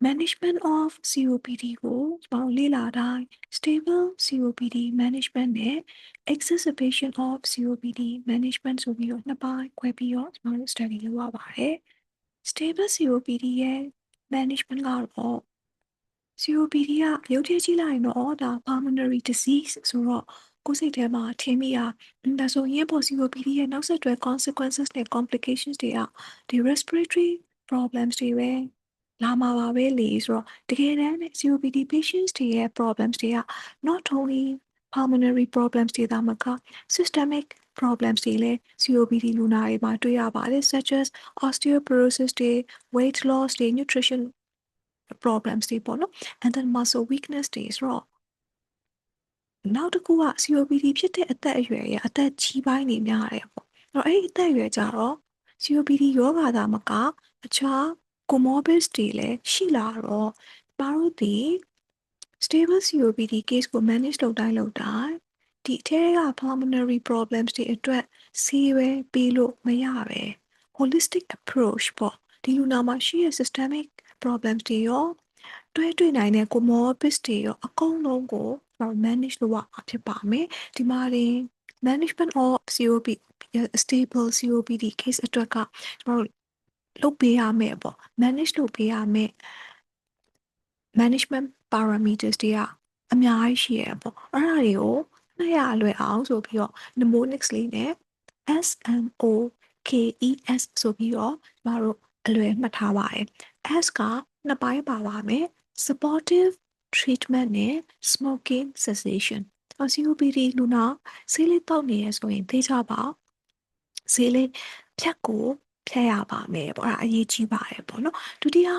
management of COPD ကိုကျွန်တော်လေ့လာတိုင်း stable COPD management နဲ့ exacerbation of COPD management ဆိုပြီးတော့နှစ်ပိုင်းခွဲပြီးတော့ကျွန်တော်တို့ study လုပ်ရပါတယ်။ stable COPD ရဲ့ management ကတော့ COPD ကရုတ်တရက်ကြီးလာရင်တော့ဒါ pulmonary disease ဆိုတော့ကိုယ်စိတ်ထဲမှာထင်မိတာဒါဆိုရင်ပေါ့ COPD ရဲ့နောက်ဆက်တွဲ consequences နဲ့ complications တွေကဒီ respiratory problems တွေပဲလာမှာပါပဲလေဆိုတော့တကယ်တမ်း COPD patients တွေရဲ့ problems တွေက not only pulmonary problems တွေသာမက systemic problems တွေလည်း COPD လူနာတွေမှာတွေ့ရပါတယ် such as osteoporosis တွေ weight loss တွေ nutrition problems တွေပေါ့နော် and then muscle weakness တွေဆိုတော့နောက်တစ်ခုက COPD ဖြစ်တဲ့အသက်အရွယ်ရဲ့အသက်ကြီးပိုင်းနေများတယ်ပေါ့အဲ့ဒီအသက်အရွယ်ကြတော့ COPD ရောဂါသာမကအခြား comorbid တွေလည်းရှိလာတော့ကျမတို့ဒီ stable COPD case ကို manage လုပ်တိုင်းဒီအထဲက pulmonary problems တွေအတွက်ဆေးပဲပေးလို့မရပဲ holistic approach ပေါ့ဒီလူနာမှာရှိတဲ့ systemic problems တွေရောတွေ့နိုင်တဲ့ comorbid တွေရောအကုန်လုံးကိုmanage လုပ်ရမှာဖြစ်ပါမယ်ဒီမှာတင် management of COPD stable COPD case အတွက်ကကျွန်တော်တို့လုပ်ပေးရမယ်ပေါ့ manage လုပ်ပေးရမယ် management parameters တွေကအများကြီးရှိရပေါ့အဲ့ဒါတွေကိုနှိုက်ရလွယ်အောင်ဆိုပြီးတော့ mnemonics လေးနဲ့ SMOKES ဆိုပြီးတော့ကျမတို့အလွယ်မှတ်ထားပါတယ် S ကနှစ်ပိုင်းပါပါမယ် supportive treatment နဲ့ smoking cessation COPD လူနာဆေးလေးတောက်နေရဆိုရင်သိကြပါဆေးလေးဖြတ်ကိုဖြတ်ရပါမယ်ပေါ့အဲ့ဒါအရေးကြီးပါတယ်ပေါ့နော်ဒုတိယ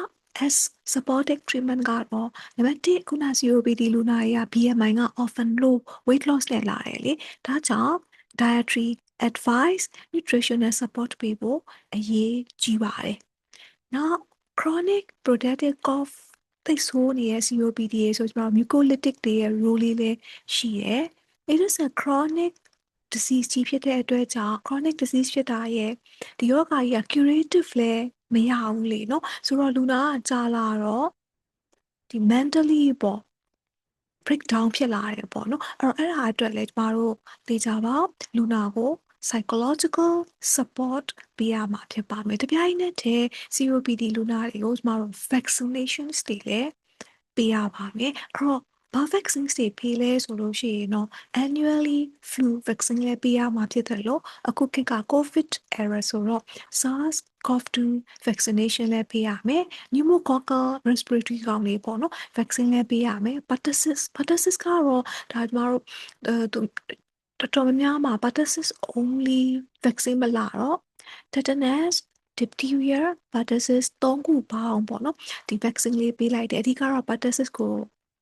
S supportive treatment ကတော့နံပါတ်1ခုန COPD လူနာတွေက BMI က often low weight loss နဲ့လာတယ်လေဒါကြောင့် dietary advice nutritional support ပေးဖို့အရေးကြီးပါတယ်နောက် chronic bronchial cough သိဆိုးနေတဲ့ COPD ရေဆိုကျွန်တော် mucolytic တွေရဲ့ role လေးလည်းရှိရယ် it is a chronic disease ကြီးဖြစ်တဲ့အတွက်ကြောင့် chronic disease ဖြစ်တာရဲ့ဒီယောဂါကြီးက curative လည်းမရဘူးလေနော်ဆိုတော့လူနာကကြာလာတော့ဒီ mentally ပေါ့ breakdown ဖြစ်လာတယ်ပေါ့နော်အဲ့ဒါအတွက်လည်းကျမတို့သိကြပါလူနာကို psychological support ပေးရမှာဖြစ်ပါမယ်တပြိုင်နက်တည်း COPD လူနာတွေကိုကျမတို့ vaccinations တွေလည်းပေးရပါမယ်အဲ့တော့ဘာ vaccine တွေပေးလဲဆိုလို့ရှိရင်တော့ annually flu vaccine လည်းပေးရမှာဖြစ်တယ်လို့အခုခေတ်က COVID era ဆိုတော့ SARS-CoV-2 vaccination လည်းပေးရမယ် pneumococcal respiratory ကောင်လေးပေါ့နော် vaccine လည်းပေးရမယ် pertussis ကတော့ဒါကျမတို့တော်တော်များမှာ pertussis only vaccine မလာတော့ tetanus diphtheria pertussis 3ခုပေါင်းပေါ့နော်ဒီ vaccine လေးပေးလိုက်တယ်အဓိကတော့ pertussis ကို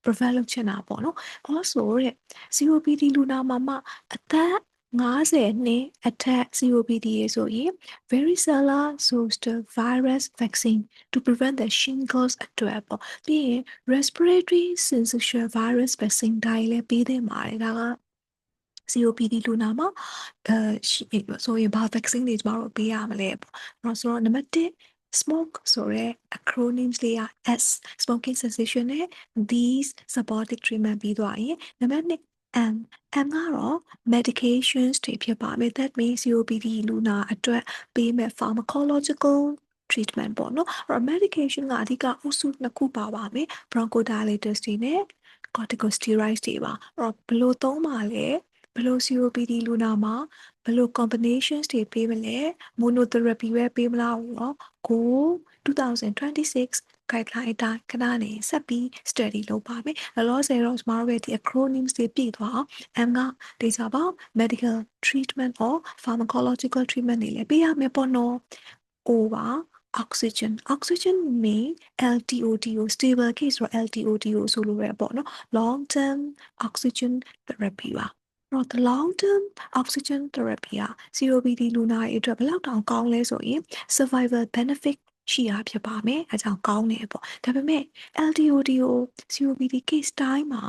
prevent လုပ်ချင်တာပေါ့နော် also တဲ့ COPD လူနာမှာမှအသက်50နှစ်အထက် COPD ရေဆိုရင် varicella zoster virus vaccine to prevent the shingles အတွက်ပေါ့ပြီးရင် respiratory syncytial virus vaccine ဒါတွေလည်းပေးသင့်ပါတယ်ဒါက COPD လူနာမှာဆိုရင်ဘာ vaccine တွေကျမတို့ပေးရမလဲပေါ့ဆိုတော့နံပါတ်1 smoke ဆိုရဲ acronyms လေးက S smoking cessation နဲ့ these supportive treatment ပြီးသွားရင်နံပါတ်2 M ကတော့ medications တွေဖြစ်ပါမယ် that means COPD လူနာအတွက်ပေးမဲ့ pharmacological treatment ပေါ့နော်အဲ့တော့ medication ကအဓိကအုပ်စုနှစ်ခုပါပါမယ် bronchodilators တွေနဲ့ corticosteroids တွေပါအဲ့တော့ဘယ်လိုသုံးပါလဲဘယ်လို COPD လူနာမှာဘယ်လို combinations တွေပေးမလဲ monotherapy ပဲပေးမလားတော့ကို2026 guideline အတိုင်းခဏနေဆက်ပြီး study လုပ်ပါမယ်လောလောဆယ်တော့ကျမတို့ရဲ့ဒီ acronyms တွေပြည့်သွားအောင် M ကဒေတာပေါင်း medical treatment or pharmacological treatment တွေလည်းပေးရမယ်ပေါ့နော် O ပါ oxygen mean LTOTO stable case ဆို LTOTO ဆိုလိုပဲပေါ့နော် long term oxygen therapy ပါတော့ the long term oxygen therapy က COPD လူနာတွေအတွက်ဘယ်လောက်တောင်ကောင်းလဲဆိုရင် survival benefit ရှိရဖြစ်ပါမယ်အဲကြောင့်ကောင်းတယ်ပေါ့ဒါပေမဲ့ LTOTO COPD case တိုင်းမှာ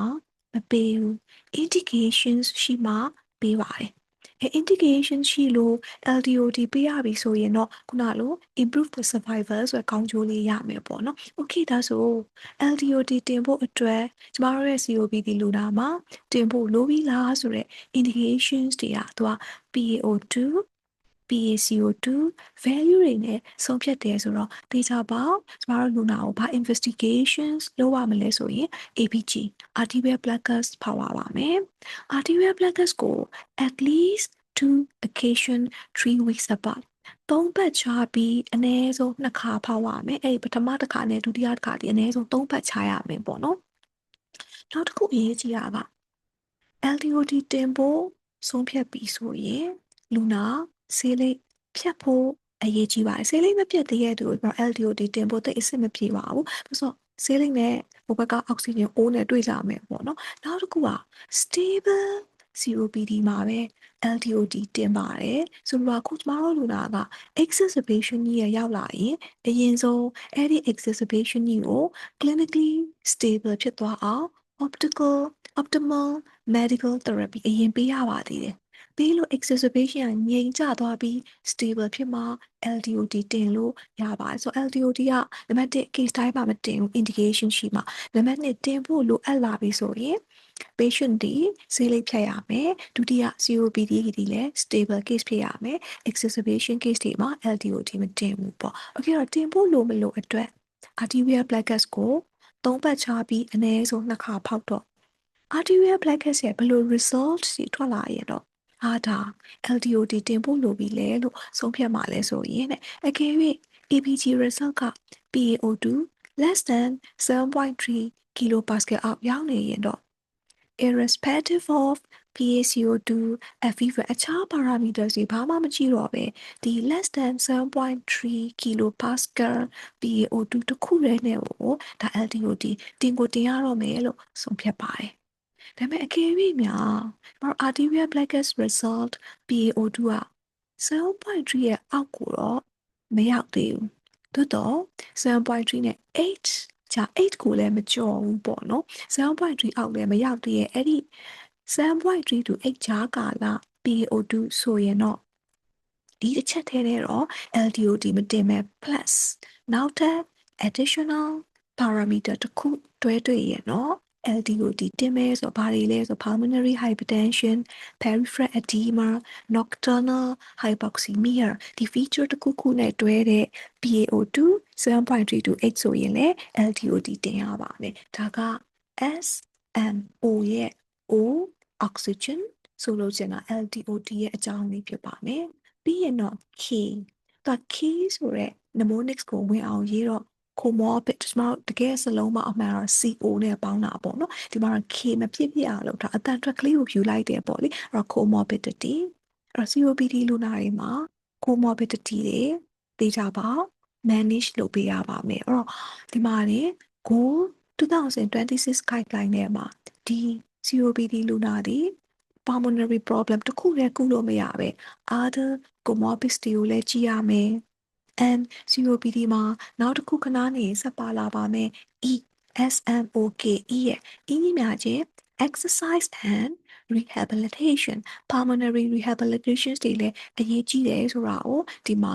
မပေးဘူး indications ရှိမှပေးပါတယ် indication ရှိလို့ LDOT ပေးရပြီဆိုရင်တော့ခုနလို improve the survival ဆိုတဲ့ကောင်းကျိုးလေးရမယ်ပေါ့နော် okay ဒါဆို LDOT တင်ဖို့အတွက်ကျမတို့ရဲ့ COPD လူနာမှာတင်ဖို့လိုပြီလားဆိုတဲ့ indications တွေကသူက PaO2 PaCO2 value တွေနဲ့ဆုံးဖြတ်တယ်ဆိုတော့တေချာပေါကျမတို့လူနာကိုဘာ investigations လုပ်ရမလဲဆိုရင် ABG arterial blood gas ဖောက်ရပါမယ် arterial blood gas ကို at least 2 occasion 3 weeks apart 3ပတ်ချပြီးအနည်းဆုံး2ခါဖောက်ရမယ်အဲ့ပထမတစ်ခါနဲ့ဒုတိယတစ်ခါဒီအနည်းဆုံး3ပတ်ချရမယ်ပေါ့နော်နောက်တစ်ခုအရေးကြီးတာက LDOT တင်ဖို့ဆုံးဖြတ်ပြီးဆိုရင်လူနာဆေးလိပ်ဖြတ်ဖို့အရေးကြီးပါတယ်ဆေးလိပ်မပြတ်သေးတဲ့သူကို LDOT တင်ဖို့တိတ်အဆင်မပြေပါဘူးဆိုတော့ဆေးလိပ်နဲ့ဟိုဘက်ကအောက်ဆီဂျင်အိုးနဲ့တွေ့ကြမယ်ပေါ့နော်နောက်တစ်ခုက stable COPD မှာပဲ LDOT တင်ပါတယ်ဆိုတော့ခုကျမတို့လူနာက exacerbation ကြီးရရောက်လာရင်အရင်ဆုံးအဲ့ဒီ exacerbation ကြီးကို clinically stable ဖြစ်သွားအောင် optimal medical therapy အရင်ပေးရပါသေးတယ်ပြီးလို့ exacerbation ကငြိမ်ကျသွားပြီး stable ဖြစ်မှ LDOT တင်လို့ရပါတယ်ဆိုတော့ LDOT ကနံပါတ်1 case တိုင်းမှာမတင်ဘူး indication ရှိမှနံပါတ်2တင်ဖို့လိုအပ်လာပြီဆိုရင် patient ဒီဆေးလိပ်ဖြတ်ရမယ်ဒုတိယ COPD ဒီလည်း stable case ဖြစ်ရမယ် exacerbation case တွေမှာ LDOT မတင်ဘူးပေါ့ okay တော့တင်ဖို့လိုမလို့အတွက် arterial blood gas ကို3ပတ်ချပြီးအနည်းဆုံး2ခါဖောက်တော့ arterial blood gas ရဲ့ဘယ်လို result တွေထွက်လာရင်တော့ဒါ LDOT တင်ဖို့လိုပြီလေလို့ဆုံးဖြတ်မှလဲဆိုရင်တဲ့အကယ်၍ ABG result က PaO2 less than 7.3 kilopascal အောက်ရောက်နေရင်တော့ irrespective of PaCO2 FeV အခြား parameters တွေဘာမှမကြည့်တော့ပဲဒီ less than 7.3 kilopascal PaO2 တခုတည်းနဲ့ကိုဒါ LDOT တင်ကိုတင်ရတော့မယ်လို့ဆုံးဖြတ်ပါတယ်ဒါပေမဲ့အကယ်၍များarterial blood gas result PaO2 က 7.3 ရဲ့အောက်ကိုတော့မရောက်သေးဘူးသို့တော့ 7.3 နဲ့ 8じゃ8ကိုလည်းမကျော်ဘူးပေါ့နော်7.3အောက်လည်းမရောက်သေးရဲ့အဲ့ဒီ7.3 to 8ကြားကာလ PaO2 ဆိုရင်တော့ဒီတစ်ချက်ထဲနဲ့တော့ LDOT မတင်မဲ့ plus နောက်ထပ် additional parameter တစ်ခုတွဲတွေ့ရနော် LDOT တင်မဲ့ဆိုဘာတွေလဲဆို pulmonary hypertension peripheral edema nocturnal hypoxemia ဒီ feature တစ်ခုခုနဲ့တွဲတဲ့ PaO2 7.3 to 8ဆိုရင်လည်း LDOT တင်ရပါမယ်ဒါက SMO ရဲ့ O oxygen ဆိုလို့ကျင်တာ LDOT ရဲ့အကြောင်းလေးဖြစ်ပါမယ်ပြီးရင်တော့ K သူ K ဆိုတဲ့ mnemonics ကိုဝင်အောင်ရေးတော့ comorbid ဒီမှာတကယ်စလုံးမအမှန်တော့ CO နဲ့ပေါင်းတာပေါ့နော်ဒီမှာ K မဖြစ်ဖြစ်အောင်လုပ်တာအတန်ထွက်ကလေးကိုယူလိုက်တယ်ပေါ့လေအဲ့တော့ comorbidity အဲ့တော့ COPD လူနာတွေမှာ comorbidity တွေသိကြပါ manage လုပ်ပေးရပါမယ်အဲ့တော့ဒီမှာနေ Go 2026 guideline နဲ့မှာဒီ COPD လူနာတွေ pulmonary problem တခုတည်းကုလို့မရပဲ other comorbidities တွေကိုလည်းကြည့်ရမယ် and COPD မှာနောက်တစ်ခုခဏနေဆက်ပါလာပါမယ် SMOKရဲ့အင်းကြီးများချင်း exercise and rehabilitation pulmonary rehabilitation တွေလည်းအရေးကြီးတယ်ဆိုတာကိုဒီမှာ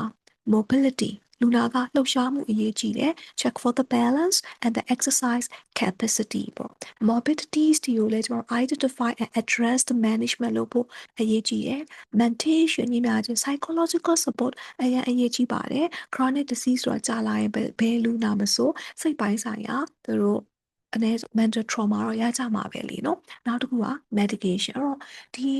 mobility လူနာကလှုပ်ရှားမှုအရေးကြီးတယ် check for the balance and the exercise capacity ပေါ့ morbidities တွေကိုလည်းကျွန်တော် identify and address the management လုပ်ဖို့အရေးကြီးတယ် mentation ညီများချင်း psychological support အရင်အရေးကြီးပါတယ် chronic disease ဆိုတာကြာလာရင်ဘယ်လူနာမဆိုစိတ်ပိုင်းဆိုင်ရာသူတို့အနေ mental trauma တော့ရကြမှာပဲလीနော်နောက်တစ်ခုက medication အဲ့တော့ဒီ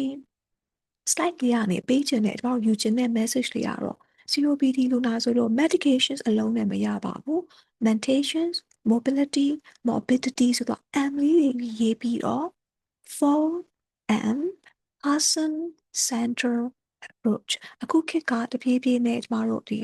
slide လေးကနေပေးချင်တဲ့ကျွန်တော်ယူချင်တဲ့ message တွေကတော့ COPD လူနာဆိုလို့ medications အလုံးနဲ့မရပါဘူး medications mobility morbidity ဆိုတော့ M လေးတွေရေးပြီးတော့ 4M person center approach အခုခေတ်ကတဖြည်းဖြည်းနဲ့ကျမတို့ဒီ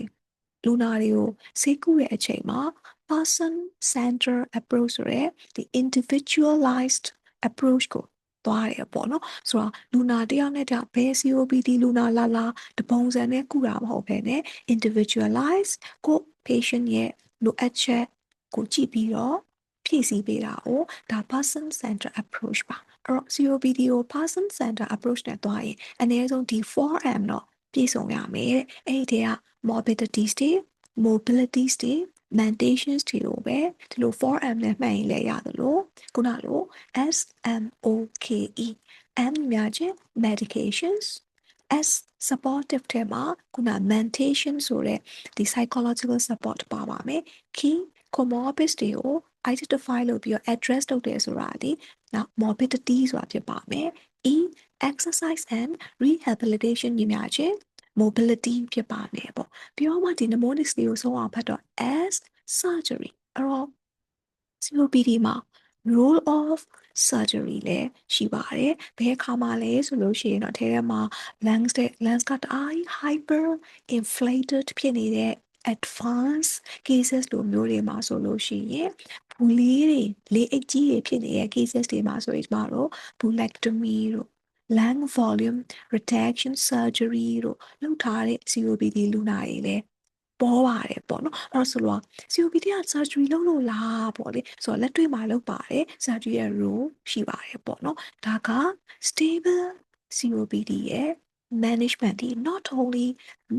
လူနာတွေကိုဆေးကုတဲ့အချိန်မှာ person center approach ဆိုတဲ့ဒီ individualized approach ကိုသွားရပေါ့နော်ဆိုတော့လူနာတယောက်နဲ့တယောက်ဘယ် COPD လူနာလာတပုံစံနဲ့ကုတာမဟုတ်ဘဲနဲ့ individualize ကို patient ရဲ့လိုအပ်ချက်ကိုကြည့်ပြီးတော့ဖြည့်ဆည်းပေးတာကိုဒါ person center approach ပါ အဲ့တော့ COPD ကို person center approach နဲ့သွားရင်အနည်းဆုံးဒီ 4M တော့ပြည့်စုံရမယ်တဲ့အဲ့ဒီက morbidity တွေ mobility တွေ mentation တွေကိုပဲဒီလို 4M နဲ့မှတ်ရင်လည်းရတယ်လို့ခုနလို SMOKE M များချင်း medications S supportive ထဲမှာခုန mentation ဆိုတဲ့ဒီ psychological support ပါပါမယ် key comorbid တွေကို identify လုပ်ပြီးတော့ address လုပ်တယ်ဆိုတာဒီနောက် morbidity ဆိုတာဖြစ်ပါမယ် E exercise and rehabilitation ညီများချင်း mobility ဖြစ်ပါမယ်ပေါ့ပြီးတော့မှဒီ mnemonics တွေကိုဆုံးအောင်ဖတ်တော့ S surgery အဲ့တော့ COPD မှာ role of surgery လည်းရှိပါတယ်ဘယ်အခါမှာလဲဆိုလို့ရှိရင်တော့ထဲထဲမှာ lungs ကတအား hyper inflated ဖြစ်နေတဲ့ advanced cases လိုမျိုးတွေမှာဆိုလို့ရှိရင်ဘူလေးတွေလေအိတ်ကြီးတွေဖြစ်နေတဲ့ cases တွေမှာဆိုရင်ကျမတို့ bulectomy တို့ lung volume reduction surgery တို့လုပ်ထားတဲ့ COPD လူနာတွေလည်းပေါ်ပါတယ်ပေါ့နော်အဲ့ဆိုတော့ COPD က surgery လုပ်လို့လားပေါ့လေဆိုတော့လက်တွေ့မှာလုပ်ပါတယ် surgery ရဲ့ role ရှိပါတယ်ပေါ့နော်ဒါက stable COPD ရဲ့ management ဒီ not only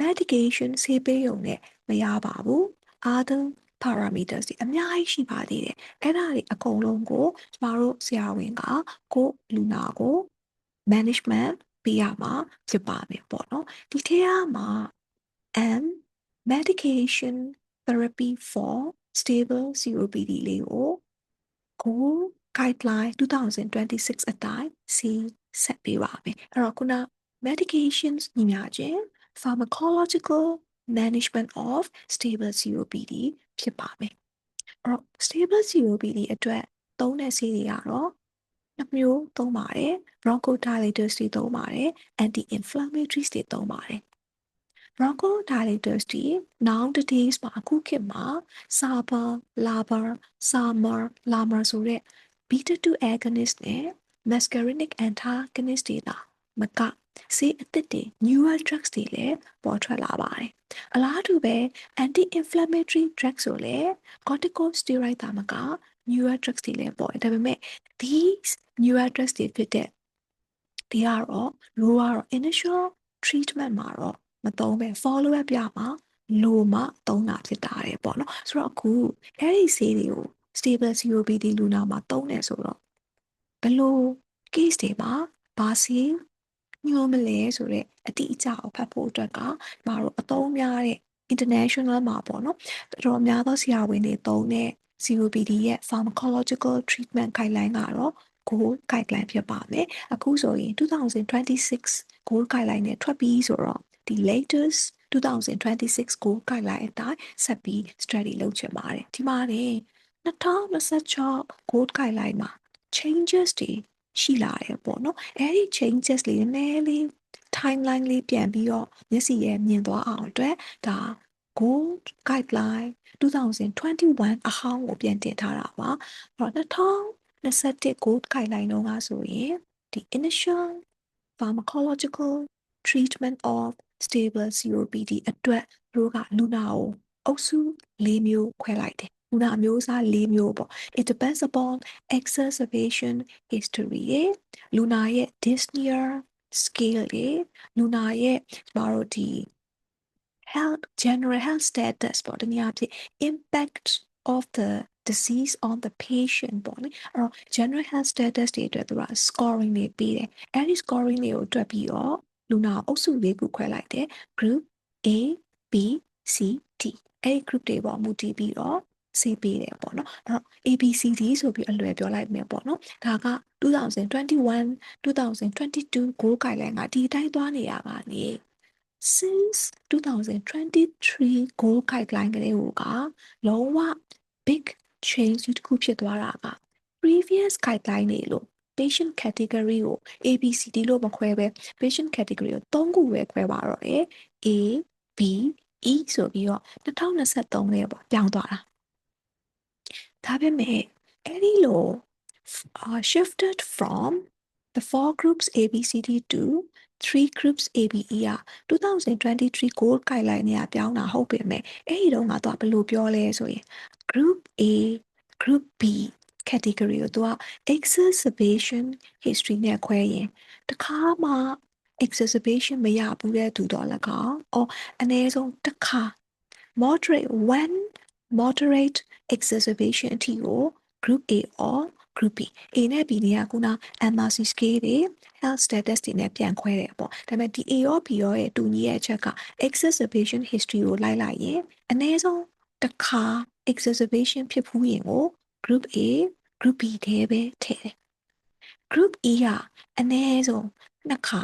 medication ဆေးပေးရုံနဲ့မရပါဘူး other parameters ဒီအများကြီးရှိပါသေးတယ်အဲ့ဒါတွေအကုန်လုံးကိုကျမတို့ဆရာဝန်ကကိုလူနာကို management ပေးရမှာဖြစ်ပါမယ်ပေါ့နော်ဒီထဲမှာ and medication therapy for stable COPD လေးကို guideline 2026အတိုင်းစီဆက်ပေးပါမယ်အဲ့တော့ခုန medications ညီများချင်း pharmacological management of stable COPD ဖြစ်ပါမယ်အဲ့တော့ stable COPD အတွက်သုံးတဲ့ဆေးတွေကတော့နှစ်မျိုးသုံးပါတယ် bronchodilators တွေသုံးပါတယ် anti-inflammatories တွေသုံးပါတယ် bronchodilators တွေ nowadays မှာအခုခေတ်မှာ SABA, LABA, SAMA, LAMA ဆိုတဲ့ beta 2 agonist နဲ့ muscarinic antagonist တွေသာမကဆေးအသစ်တွေ newer drugs တွေလည်းပေါ်ထွက်လာပါတယ်အလားတူပဲ anti-inflammatory drugs ဆိုလည်း corticosteroid သာမက newer drugs တွေလည်းပေါ်တယ်ဒါပေမဲ့ these newer drugs တွေဖြစ်တဲ့ဒီကတော့ low ကတော့ initial treatment မှာတော့မသုံးပဲ follow up ပြမှာလိုမှသုံးတာဖြစ်တာတယ်ပေါ့နော်ဆိုတော့အခုအဲ့ဒီဆေးတွေကို stable COPD လူနာမှာသုံးတယ်ဆိုတော့ဘယ်လို case တွေမှာဘာဆေးညွှန်းမလဲဆိုတော့အတိအကျကိုဖတ်ဖို့အတွက်ကကျမတို့အသုံးများတဲ့ international မှာပေါ့နော်တော်တော်များသောဆရာဝန်တွေသုံးတဲ့ COPD ရဲ့ pharmacological treatment guideline ကတော့ gold guideline ဖြစ်ပါမယ်အခုဆိုရင်2026 gold guideline နဲ့ထွက်ပြီးဆိုတော့ဒီ latest 2026 gold guideline အတိုင်းဆက်ပြီး study လုပ်ချင်ပါတယ်ဒီမှာနေ2026 gold guideline မှာ changes တွေရှိလာတယ်ပေါ့နော်အဲ့ဒီ changes လေးနည်းလေး timeline လေးပြန်ပြီးတော့မျက်စိရဲ့မြင်သွားအောင်အတွက်ဒါ gold guideline 2021အဟောင်းကိုပြန်တင်ထားတာပါအဲ့တော့2021 gold guideline တော့ကဆိုရင်ဒီ initial pharmacological treatment of stable COPD အတွက်တို့ကလူနာကိုအုပ်စု၄မျိုးခွဲလိုက်တယ်လူနာမျိုးစား၄မျိုးပေါ့ it depends upon exacerbation history ရဲ့လူနာရဲ့ dyspnea scale ရဲ့လူနာရဲ့ကျမတို့ဒီ health general health status ပေါ့တနည်းအားဖြင့် impact of the disease on the patient ပေါ့လေအဲ့တော့ general health status တွေအတွက်သူက scoring တွေပေးတယ်အဲ့ဒီ scoring တွေကိုတွက်ပြီးတော့လူနာအုပ်စု၄ခုခွဲလိုက်တယ် group A B C D အဲ့ဒီ group တွေပေါ်မူတည်ပြီးတော့ဆေးပေးတယ်ပေါ့နော်အဲ့တော့ ABCD ဆိုပြီးအလွယ်ပြောလိုက်မယ်ပေါ့နော်ဒါက2021 2022 goal guideline ကဒီအတိုင်းသွားနေရပါနေ since 2023 goal guideline ကလေးကလုံးဝ big change တစ်ခုဖြစ်သွားတာက previous guideline တွေလို့ patient category ကို ABCD လို့မခွဲပဲ patient category ကို၃ခုပဲခွဲပါတော့တယ် A B E ဆိုပြီးတော့2023လေးပေါ့ပြောင်းသွားတာဒါပေမဲ့အဲ့ဒီလို shifted from the four groups ABCD to three groups ABE က2023 goal guideline နဲ့ပြောင်းတာဟုတ်ပေမဲ့အဲ့ဒီတော့ကတော့ဘယ်လိုပြောလဲဆိုရင် group A group B category ကိုသူက exacerbation history နဲ့ခွဲရင်တခါမှ exacerbation မရဘူးတဲ့သူတော်၎င်း or အနည်းဆုံးတစ်ခါ moderate exacerbation အထိကို group A or group B A နဲ့ B တွေကခုန MRC scale တွေ health status တွေနဲ့ပြန်ခွဲတယ်ပေါ့ဒါပေမဲ့ဒီ A ရော B ရောရဲ့တူညီရဲ့အချက်က exacerbation history ကိုလိုက်လိုက်ရင်အနည်းဆုံးတစ်ခါ exacerbation ဖြစ်ဖူးရင်ကို group A group B ထဲပဲထည့်တယ် group E ကအနည်းဆုံးနှစ်ခါ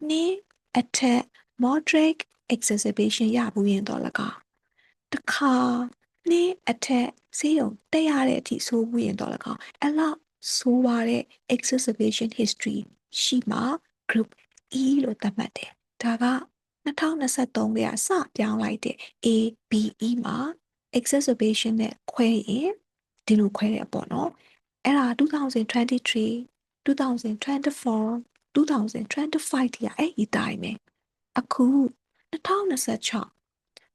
နှစ်အထက် moderate exacerbation ရဘူးရင်တော့၎င်းတစ်ခါနှစ်အထက်ဆေးရုံတက်ရတဲ့အထိဆိုးဘူးရင်တော့၎င်းအဲ့လောက်ဆိုးပါတဲ့ exacerbation history ရှိမှ group E လို့သတ်မှတ်တယ်ဒါက2023ကစပြောင်းလိုက်တဲ့ ABE မှာ exacerbation နဲ့ခွဲရင်ဒီလိုခွဲတယ်ပေါ့နော်အဲ့ဒါ2023 2024 2025တိရအဲ့ဒီတိုင်းပဲအခု2026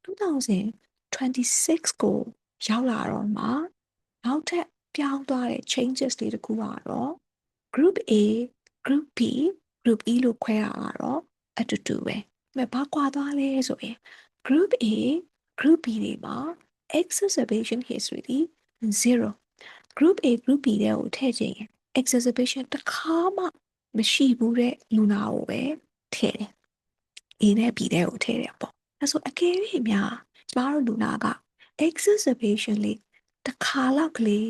2026ကိုရောက်လာတော့မှနောက်ထပ်ပြောင်းသွားတဲ့ changes တွေတခုကတော့ group A group B group E လို့ခွဲတာကတော့အတူတူပဲဘာကွာသွားလဲဆိုရင် group A group B တွေမှာ exacerbation history ဒီ0 group A group B တွေကိုထည့်ခြင်း exacerbation တစ်ခါမှမရှိဘူးတဲ့လူနာကိုပဲထည့်တယ် A နဲ့ B တွေကိုထည့်တယ်ပေါ့ဒါဆိုအကယ်၍များကျမတို့လူနာက exacerbation လေးတစ်ခါလောက်ကလေး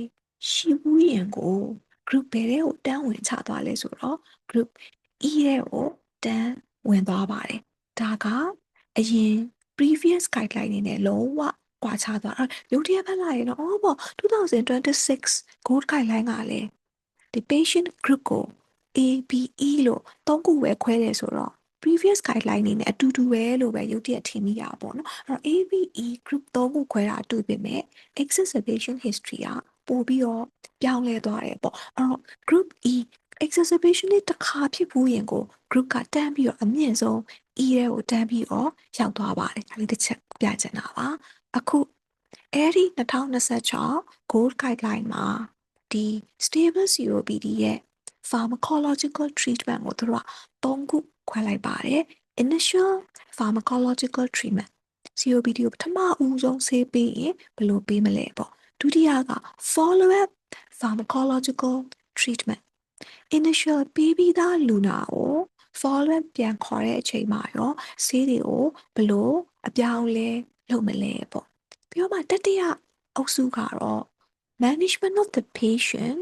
ရှိဘူးရင်ကို group ဘယ်တွေကိုတန်းဝင်ချသွားလဲဆိုတော့ group E တွေကိုတန်းဝင်သွားပါတယ်ဒါကအရင် previous guideline တွေနဲ့လုံးဝကွာခြားသွားရုတ်တရက်ဖက်လာရင်တော့အော်ပေါ့2026 gold guideline ကလည်းဒီ patient group ကို ABE လို့သုံးခုပဲခွဲတယ်ဆိုတော့ previous guideline တွေနဲ့အတူတူပဲလို့ပဲရုတ်တရက်ထင်မိရပါတော့เนาะအဲ့တော့ ABE group သုံးခုခွဲတာအတူပြင်မဲ့ exacerbation history ကပို့ပြီးတော့ပြောင်းလဲသွားတယ်ပေါ့အဲ့တော့ group E exacerbation လေးတစ်ခါဖြစ်ဘူးရင်ကို group ကတန်းပြီးတော့အမြင့်ဆုံး E ရဲ့ကိုတန်းပြီးတော့ရောက်သွားပါတယ်ဒါလေးတစ်ချက်ပြချင်တာပါအခုအဲ့ဒီ2026 gold guideline မှာဒီ stable COPD ရဲ့ pharmacological treatment ကိုသူတို့ကသုံးခုခွဲလိုက်ပါတယ် initial pharmacological treatment COPD ကိုပထမဦးဆုံးဆေးပေးရင်ဘယ်လိုပေးမလဲပေါ့ဒုတိယက follow up pharmacological treatment initial ပေးပြီးသားလူနာကို follow up ပြန်ခေါ်တဲ့အချိန်မှာရောဆေးတွေကိုဘယ်လိုအပြောင်းလဲလုပ်မလဲပေါ့ပြီးတော့မှတတိယအုပ်စုကတော့ management of the patient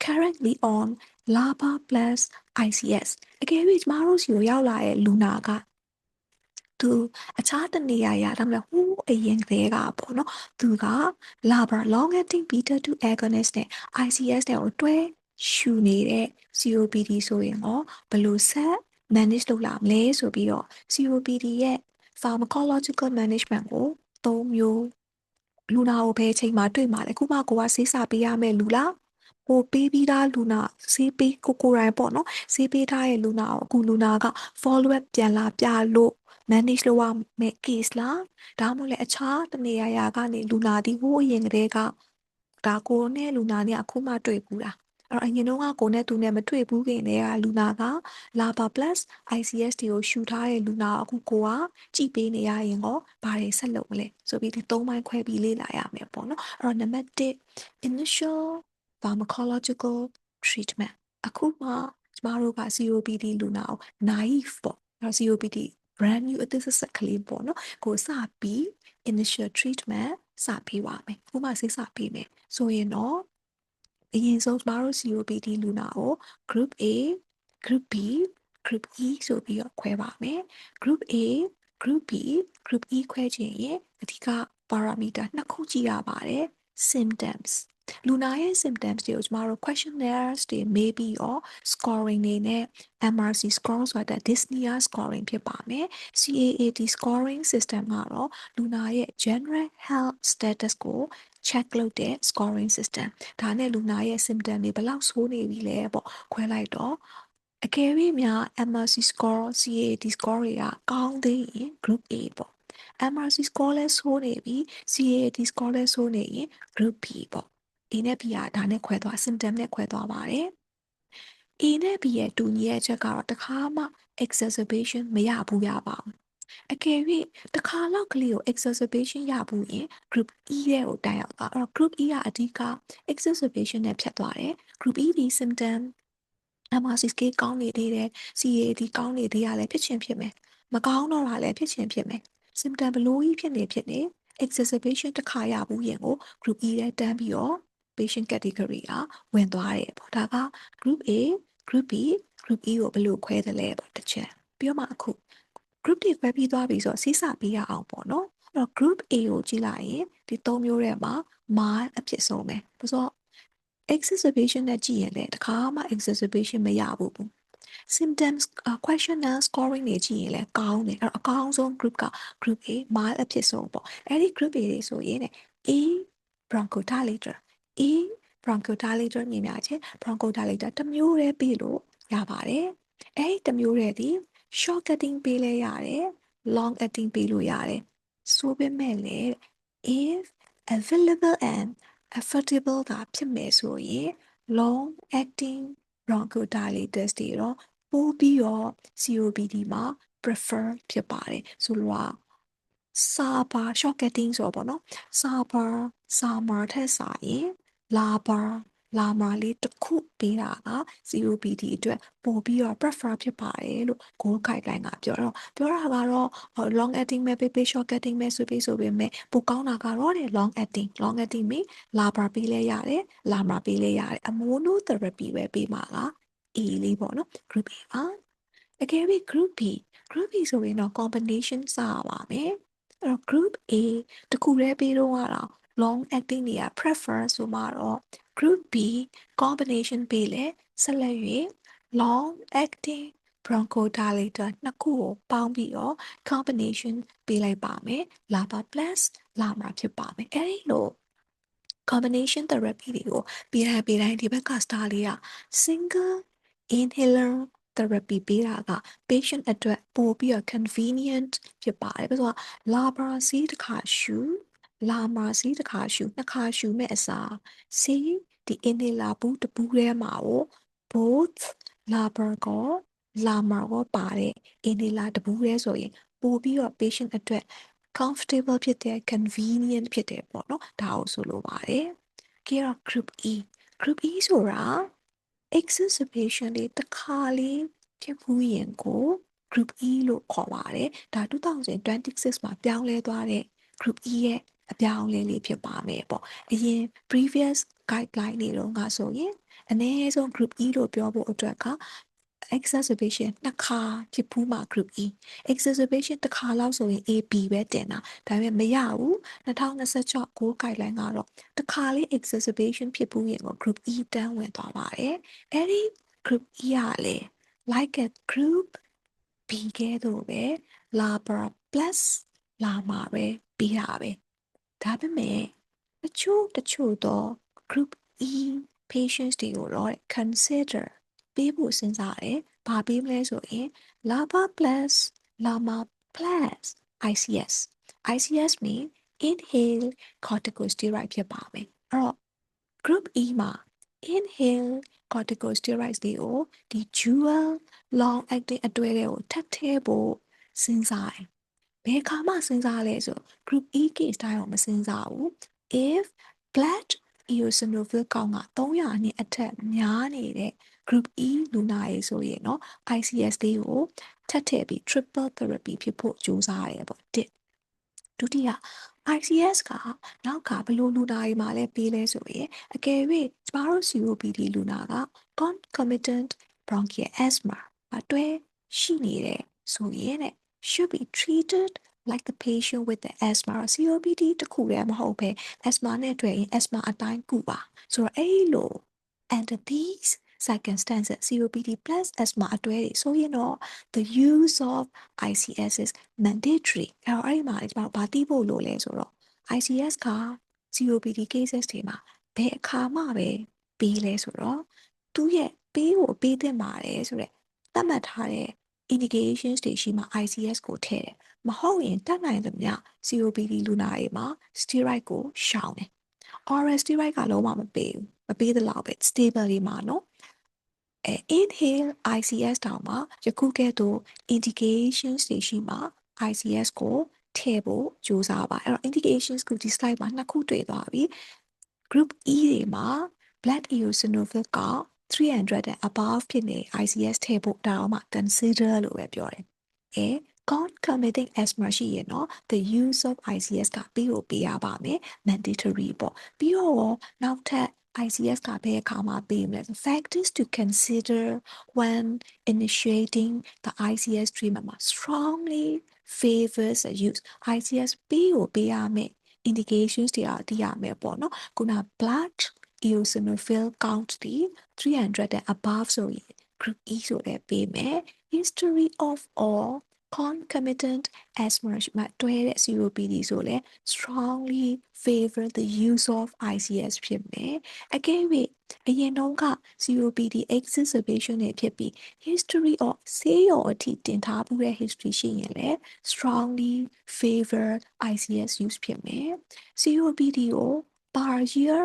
currently on LABA plus ICS အကယ်၍ကျမတို့စီကိုရောက်လာတဲ့လူနာကသူအခြားတနေရာရဒါမှမဟုတ်ဟိုးအရင်ကတည်းကပေါ့နော်သူက LABA long acting beta 2 agonist နဲ့ ICS နဲ့ကိုတွဲရှူနေတဲ့ COPD ဆိုရင်တော့ဘယ်လိုဆက် manage လုပ်လာမလဲဆိုပြီးတော့ COPD ရဲ့ pharmacological management ကို၃မျိုးလူနာကိုဘယ်အချိန်မှာတွေ့မှာလဲခုမှကိုကဆေးစာပေးရမယ်လူလားဟိုပေးပြီးသားလူနာဆေးပေးကိုရိုင်းပေါ့နော်ဆေးပေးထားတဲ့လူနာကိုအခုလူနာက follow up ပြန်လာပြလို့ manage လုပ်ရမယ့် case လားဒါမှမဟုတ်လေအခြားတနေရာကနေလူနာဒီဟိုအရင်ကတည်းကဒါကိုနဲ့လူနာနဲ့အခုမှတွေ့ဘူးလားအဲ့တော့အရင်တော့ကကိုနဲ့သူနဲ့မတွေ့ဘူးခင်တည်းကလူနာက LABA plus ICS တွေကိုရှူထားတဲ့လူနာအခုကိုကကြည့်ပေးနေရရင်တော့ဘာတွေဆက်လုပ်မလဲဆိုပြီးဒီ၃ပိုင်းခွဲပြီးလေ့လာရမယ်ပေါ့နော်အဲ့တော့နံပါတ်1 initial pharmacological treatment အခုမှကျမတို့က COPD လူနာကို naive ပေါ့အဲ့ COPD brand new အသစ်ဆက်ကလေးပေါ့နော်ကိုစပြီး initial treatment စပေးပါမယ်ခုမှဆေးစပေးမယ်ဆိုရင်တော့အရင်ဆုံးကျမတို့ COPD လူနာကို group A group B group E ဆိုပြီးတော့ခွဲပါမယ် group A group B group E ခွဲခြင်းရဲ့အဓိက parameter နှစ်ခုကြည့်ရပါတယ် symptoms လူနာရဲ့ symptoms တွေကိုကျမတို့ questionnaires တွေမေးပြီးတော့ scoring တွေနဲ့ MRC score ဆိုတာ dyspnea scoring ဖြစ်ပါမယ် CAAT scoring system ကတော့လူနာရဲ့ general health status ကို check လုပ်တဲ့ scoring system ဒါနဲ့လူနာရဲ့ symptom တွေဘယ်လောက်ဆိုးနေပြီလဲပေါ့ခွဲလိုက်တော့အကယ်၍များ MRC score CAAT score တွေကကောင်းသေးရင် group A ပေါ့ MRC score လဲဆိုးနေပြီ CAAT score လဲဆိုးနေရင် group B ပေါ့ A နဲ့ B ကဒါနဲ့ခွဲသွား symptom နဲ့ခွဲသွားပါတယ် A နဲ့ B ရဲ့တူညီရဲ့ချက်ကတော့တခါမှ exacerbation မရဘူးရပါဘူးအကယ်၍တစ်ခါလောက်ကလေးကို exacerbation ရဘူးရင် group E ရဲ့ကိုတိုင်ရောက်သွားအဲ့တော့ group E ကအဓိက exacerbation နဲ့ဖြတ်သွားတယ် group E ဒီ symptom MRC scale ကောင်းနေသေးတယ် CAD ကောင်းနေသေးရလဲဖြစ်ချင်းဖြစ်မယ်မကောင်းတော့တာလည်းဖြစ်ချင်းဖြစ်မယ် symptom ဘလို့ကြီးဖြစ်နေ exacerbation တစ်ခါရဘူးရင်ကို group E ထဲတန်းပြီးတော့ patient category ကဝင်သွားတယ်ပေါ့ဒါက group A group B group E ကိုဘယ်လိုခွဲသလဲပေါ့တစ်ချက်ပြီးတော့မှအခု group တွေခွဲပြီးသွားပြီဆိုတော့စီးစာပေးရအောင်ပေါ့နော်အဲ့တော့ group A ကိုကြည့်လိုက်ရင်ဒီ၃မျိုးထဲမှာ mild အဖြစ်ဆုံးပဲဆိုတော့ exacerbation နဲ့ကြည့်ရင်လည်းတခါမှ exacerbation မရဘူး symptoms questionnaire scoring တွေကြည့်ရင်လည်းကောင်းတယ်အဲ့တော့အကောင်းဆုံး group က group A mild အဖြစ်ဆုံးပေါ့အဲ့ဒီ group A တွေဆိုရင် A bronchodilator A bronchodilator မြင်များခြင်း bronchodilator တစ်မျိုးတည်းပြီးလို့ရပါတယ်အဲ့ဒီတစ်မျိုးတည်းဒီ short acting ပေးလဲရတယ် long acting ပေးလို့ရတယ်ဆိုပေမဲ့လည်း if available and affordable ကဖြစ်မယ်ဆိုရင် long acting bronchodilators တွေတော့ပို့ပြီးတော့ COPD မှာ prefer ဖြစ်ပါတယ်ဆိုတော့ SABA short acting ဆိုတော့ပေါ့နော် SAMA ထက်စာရင် LAMA လေးတစ်ခုပေးတာက COPD အတွက်ပို့ပြီးတော့ prefer ဖြစ်ပါတယ်လို့ Gold Guideline ကပြောတာကတော့ long acting ပဲပေး short acting ပဲဆိုပေမဲ့ပိုကောင်းတာကတော့ long acting မင်း LABA ပေးလဲရတယ် LAMA ပေးလဲရတယ်အ monotherapy ပဲပေးမှာက A လေးပေါ့နော် group A ပါအကယ်၍ group B ဆိုရင်တော့ combination စရပါမယ်အဲ့တော့ group A တစ်ခုတည်းပေးတော့ကတော့ long acting တွေက prefer ဆိုမှတော့ group B combination ပေးလဲဆက်လက်၍ long acting bronchodilator နှစ်ခုကိုပေါင်းပြီးတော့ combination ပေးလိုက်ပါမယ် LABA plus LAMA ဖြစ်ပါမယ်အဲ့ဒီလို combination therapy တွေကိုပေးတိုင်းဒီဘက်က star လေးက single inhaler therapy ပေးတာက patient အတွက်ပို့ပြီးတော့ convenient ဖြစ်ပါတယ်ဆိုတော့ LABA စီးတစ်ခါရှူ LAMA စီးတစ်ခါရှူနှစ်ခါရှူမဲ့အစားစီးဒီ inhaler ဘူးတစ်ဘူးထဲမှာကို both LABA ကော LAMA ကောပါတဲ့ inhaler တစ်ဘူးထဲဆိုရင်ပို့ပြီးတော့ patient အတွက် comfortable ဖြစ်တဲ့ convenient ဖြစ်တယ်ပေါ့နော်ဒါကိုဆိုလိုပါတယ်ကြည့်တော့ group E ဆိုတာ exacerbation လေးတစ်ခါလေးဖြစ်ဘူးရင်ကို group E လို့ခေါ်ပါတယ်ဒါ2026မှာပြောင်းလဲသွားတဲ့ group E ရဲ့အပြောင်းလဲလေးဖြစ်ပါမယ်ပေါ့အရင် previous guideline တွေတော့ငါဆိုရင်အနည်းဆုံး group E လို့ပြောဖို့အတွက်က exacerbation နှစ်ခါဖြစ်ဘူးမှာ group E exacerbation တစ်ခါလောက်ဆိုရင် AB ပဲတင်တာဒါပေမဲ့မရဘူး2026 Gold Guideline ကတော့တစ်ခါလေး exacerbation ဖြစ်ဘူးရင်ကို group E တန်းဝင်သွားပါတယ်အဲ့ဒီ group E ကလည်း like a group B ကဲသို့ပဲ LABA plus LAMA ပဲပြီးတာပဲဒါပေမဲ့တချို့တော့ group E patients တွေကိုတော့ consider ပေးဖို့စဉ်းစားတယ်။ဘာပေးမလဲဆိုရင် LABA plus LAMA plus ICS ICS mean inhale corticosteroid ဖြစ်ပါမယ်။အဲ့တော့ group E မှာ inhale corticosteroids တွေကိုဒီ dual long acting အတွဲတွေကိုထပ်ထည့်ဖို့စဉ်းစားတယ်။ဘယ်ခါမှစဉ်းစားလဲဆို group E case တိုင်းတော့မစဉ်းစားဘူး if blood eosinophil count က300နဲ့အထက်များနေတဲ့ group E လူနာတွေဆိုရင်เนาะ ICS လေးကိုထပ်ထည့်ပြီး triple therapy ဖြစ်ဖို့ကြိုးစားရတယ်ပေါ့တစ်ဒုတိယ ICS ကနောက်ကဘလို့လူနာတွေမှာလဲပေးလဲဆိုရင်အကယ်၍ကျမတို့ COPD လူနာက concomitant bronchial asthma အတွဲရှိနေတဲ့ဆိုရင်တဲ့ should be treated like the patient with the asthma COPD တခုတည်းမဟုတ်ပဲ asthma နဲ့တွေ့ရင် asthma အတိုင်းကုပါဆိုတော့အဲ့လို under these circumstances COPD plus asthma အတွဲတွေဆိုရင်တော့ the use of ICS is mandatory အဲ့ဒီမှာကျမတို့ဘာသိဖို့လိုလဲဆိုတော့ ICS က COPD cases တွေမှာဘယ်အခါမှပဲပေးလဲဆိုတော့သူ့ရဲ့ပေးကိုပေးသင့်ပါတယ်ဆိုတဲ့သတ်မှတ်ထားတဲ့ indications တွေရှိမှ ICS ကိုထည့်တယ်မဟုတ်ရင်တတ်နိုင်သမျှ COPD လူနာတွေမှာ steroid ကိုရှောင်တယ် oral steroid ကလုံးဝမပေးဘူးမပေးသလောက်ပဲ stable လေးမှာနော်inhale ICS တောင်မှယခုကဲ့သို့ indications တွေရှိမှာ ICS ကိုထည့်ဖို့ကြိုးစားပါအဲ့တော့ indications ကိုဒီ slide မှာနှစ်ခုတွေ့သွားပြီ group E တွေမှာ blood eosinophil က300 and above ဖြစ်နေ ICS ထည့်ဖို့ဒါတော့မှ consider လို့ပဲပြောတယ်concomitant asthma ရှိရင်တော့ the use of ICS ကပြီးကိုပေးရပါမယ် mandatory ပေါ့ပြီးတော့နောက်ထပ် ICS ကဘယ်အခါမှာပေးမလဲ factors to consider when initiating the ICS treatment မှာ strongly favors the use ICS ပြီးကိုပေးရမယ် indications တွေကသိရမယ်ပေါ့နော်ခုန blood eosinophil count ဒီ300 and above ဆိုရင် group E ဆိုလည်းပေးမယ် history of all concomitant asthma မှာတွဲတဲ့ COPD ဆိုလည်း strongly favor the use of ICS ဖြစ်မယ်အကယ်၍အရင်တုန်းက COPD exacerbation တွေဖြစ်ပြီး history of ဆေးရုံအထိတင်ထားမှုတဲ့ history ရှိရင်လည်း strongly favor ICS use ဖြစ်မယ် COPD ကို per year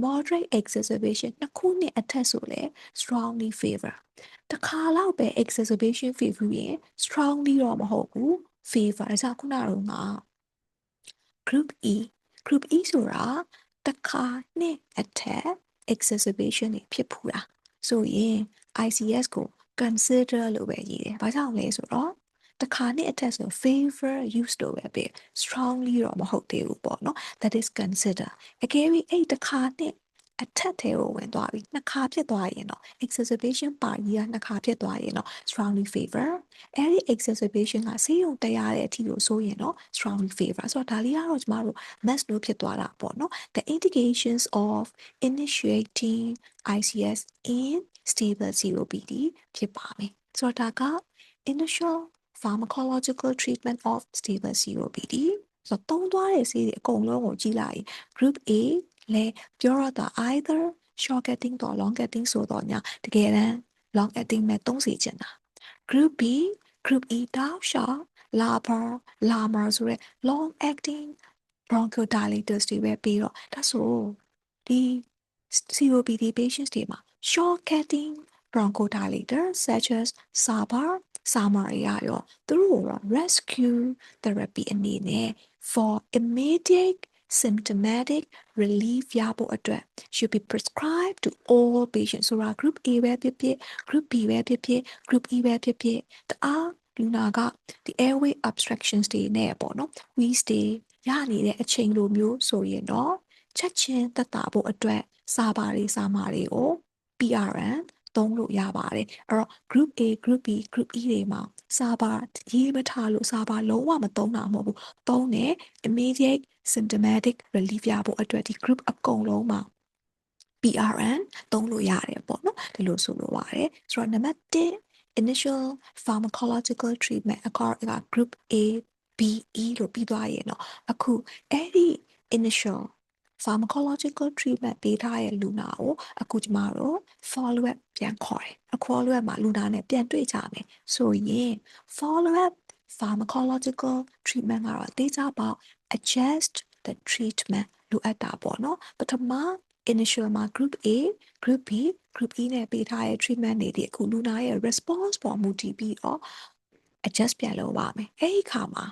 moderate exacerbation နှစ်ခုနှစ်အထက်ဆိုလည်း strongly favor တစ်ခါလောက်ပဲ exacerbation favor ရင် strongly တော့မဟုတ်ဘူး favor ဒါကြောင့်ခုနကတော့ငါ group E ဆိုတာတစ်ခါနှစ်အထက် exacerbation တွေဖြစ်ဖူးတာဆိုရင် ICS ကို consider လို့ပဲရေးတယ်ဘာကြောင့်လဲဆိုတော့တစ်ခါနှစ်အထက်ဆို favor use လို့ပဲပေး strongly တော့မဟုတ်သေးဘူးပေါ့နော် that is consider အကယ်၍အဲ့တစ်ခါနှစ်အထက်ထဲကိုဝင်သွားပြီနှစ်ခါဖြစ်သွားရင်တော့ exacerbation ပါကြီးကနှစ်ခါဖြစ်သွားရင်တော့ strongly favor အဲ့ဒီ exacerbation ကဆေးရုံတက်ရတဲ့အထိကိုဆိုရင်တော့ strongly favor ဆိုတော့ဒါလေးကတော့ကျမတို့ must လို့ဖြစ်သွားတာပေါ့နော် the indications of initiating ICS in stable COPD ဖြစ်ပါမယ်ဆိုတော့ဒါက initial pharmacological treatment of stable COPD ဆိုတော့သုံးသွားတဲ့ဆေးတွေအကုန်လုံးကိုကြည့်လိုက် group A လဲပြောရတာ either short acting တော့ long acting ဆိုတော့ညာတကယ်တမ်း long acting မဲ့သုံးစီချင်တာ group B group E တောက်ရှောက် LAMA ဆိုရဲ long acting bronchodilators တွေပဲပြီးတော့ဒါဆိုဒီ COPD patients တွေမှာ short acting bronchodilators such as SAMA တွေရောသူတို့က rescue therapy အနေနဲ့ for immediate symptomatic relief ရဖို့အတွက် should be prescribed to all patients ဆိုတာ group A ပဲဖြစ်ဖြစ် group B ပဲဖြစ်ဖြစ် group E ပဲဖြစ်ဖြစ်တအားလူနာကဒီ airway obstructions တွေနဲ့ပေါ့နော် wheeze တွေရနေတဲ့အချိန်လိုမျိုးဆိုရင်တော့ချက်ချင်းသက်သာဖို့အတွက်စာတွေကို PRN သုံးလို့ရပါတယ်အဲ့တော့ group A group B group E တွေမှာစာပါရေးမထားလို့စာပါလုံးဝမသုံးတာမဟုတ်ဘူးသုံးတယ် immediate symptomatic relief ရဖို့အတွက်ဒီ group အကုန်လုံးမှာ PRN သုံးလို့ရတယ်ပေါ့နော်ဒီလိုဆိုလိုပါတယ်ဆိုတော့နံပါတ်1 initial pharmacological treatment အကော group A B E လို့ပြီးသွားရင်တော့အခုအဲ့ဒီ initial pharmacological treatment ပေးထားတဲ့လူနာကိုအခုကျမတို့ follow up ပြန်ခေါ်တယ်အ follow up မှာလူနာနဲ့ပြန်တွေ့ကြမယ်ဆိုရင် follow up pharmacological treatment ကတော့တေချာပေါက် adjust the treatment လိုအပ်တာပေါ့နော်ပထမ initial မှာ group A group B group E နဲ့ပေးထားတဲ့ treatment တွေဒီအခုလူနာရဲ့ response ပေါ်မူတည်ပြီးတော့ adjust ပြန်လုပ်ပါမယ်အဲ့ဒီခါမှာ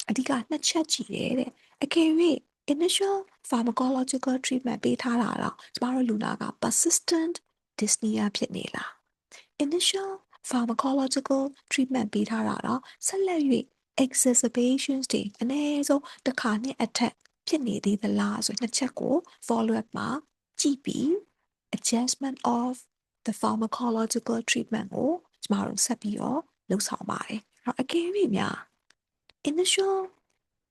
အဓိကနှစ်ချက်ကြည့်တယ်တဲ့အကယ်၍ initial pharmacological treatment ပေးထားတာတော့ကျမတို့လူနာက persistent dyspnea ဖြစ်နေလား initial pharmacological treatment ပေးထားတာတော့ဆက်လက်၍ exacerbations တွေအနည်းဆုံးတစ်ခါနဲ့အထက်ဖြစ်နေသေးသလားဆိုနှစ်ချက်ကို follow up မှာကြည့်ပြီး adjustment of the pharmacological treatment ကိုကျမတို့ဆက်ပြီးတော့လုပ်ဆောင်ပါတယ်အဲ့အကယ်၍များ initial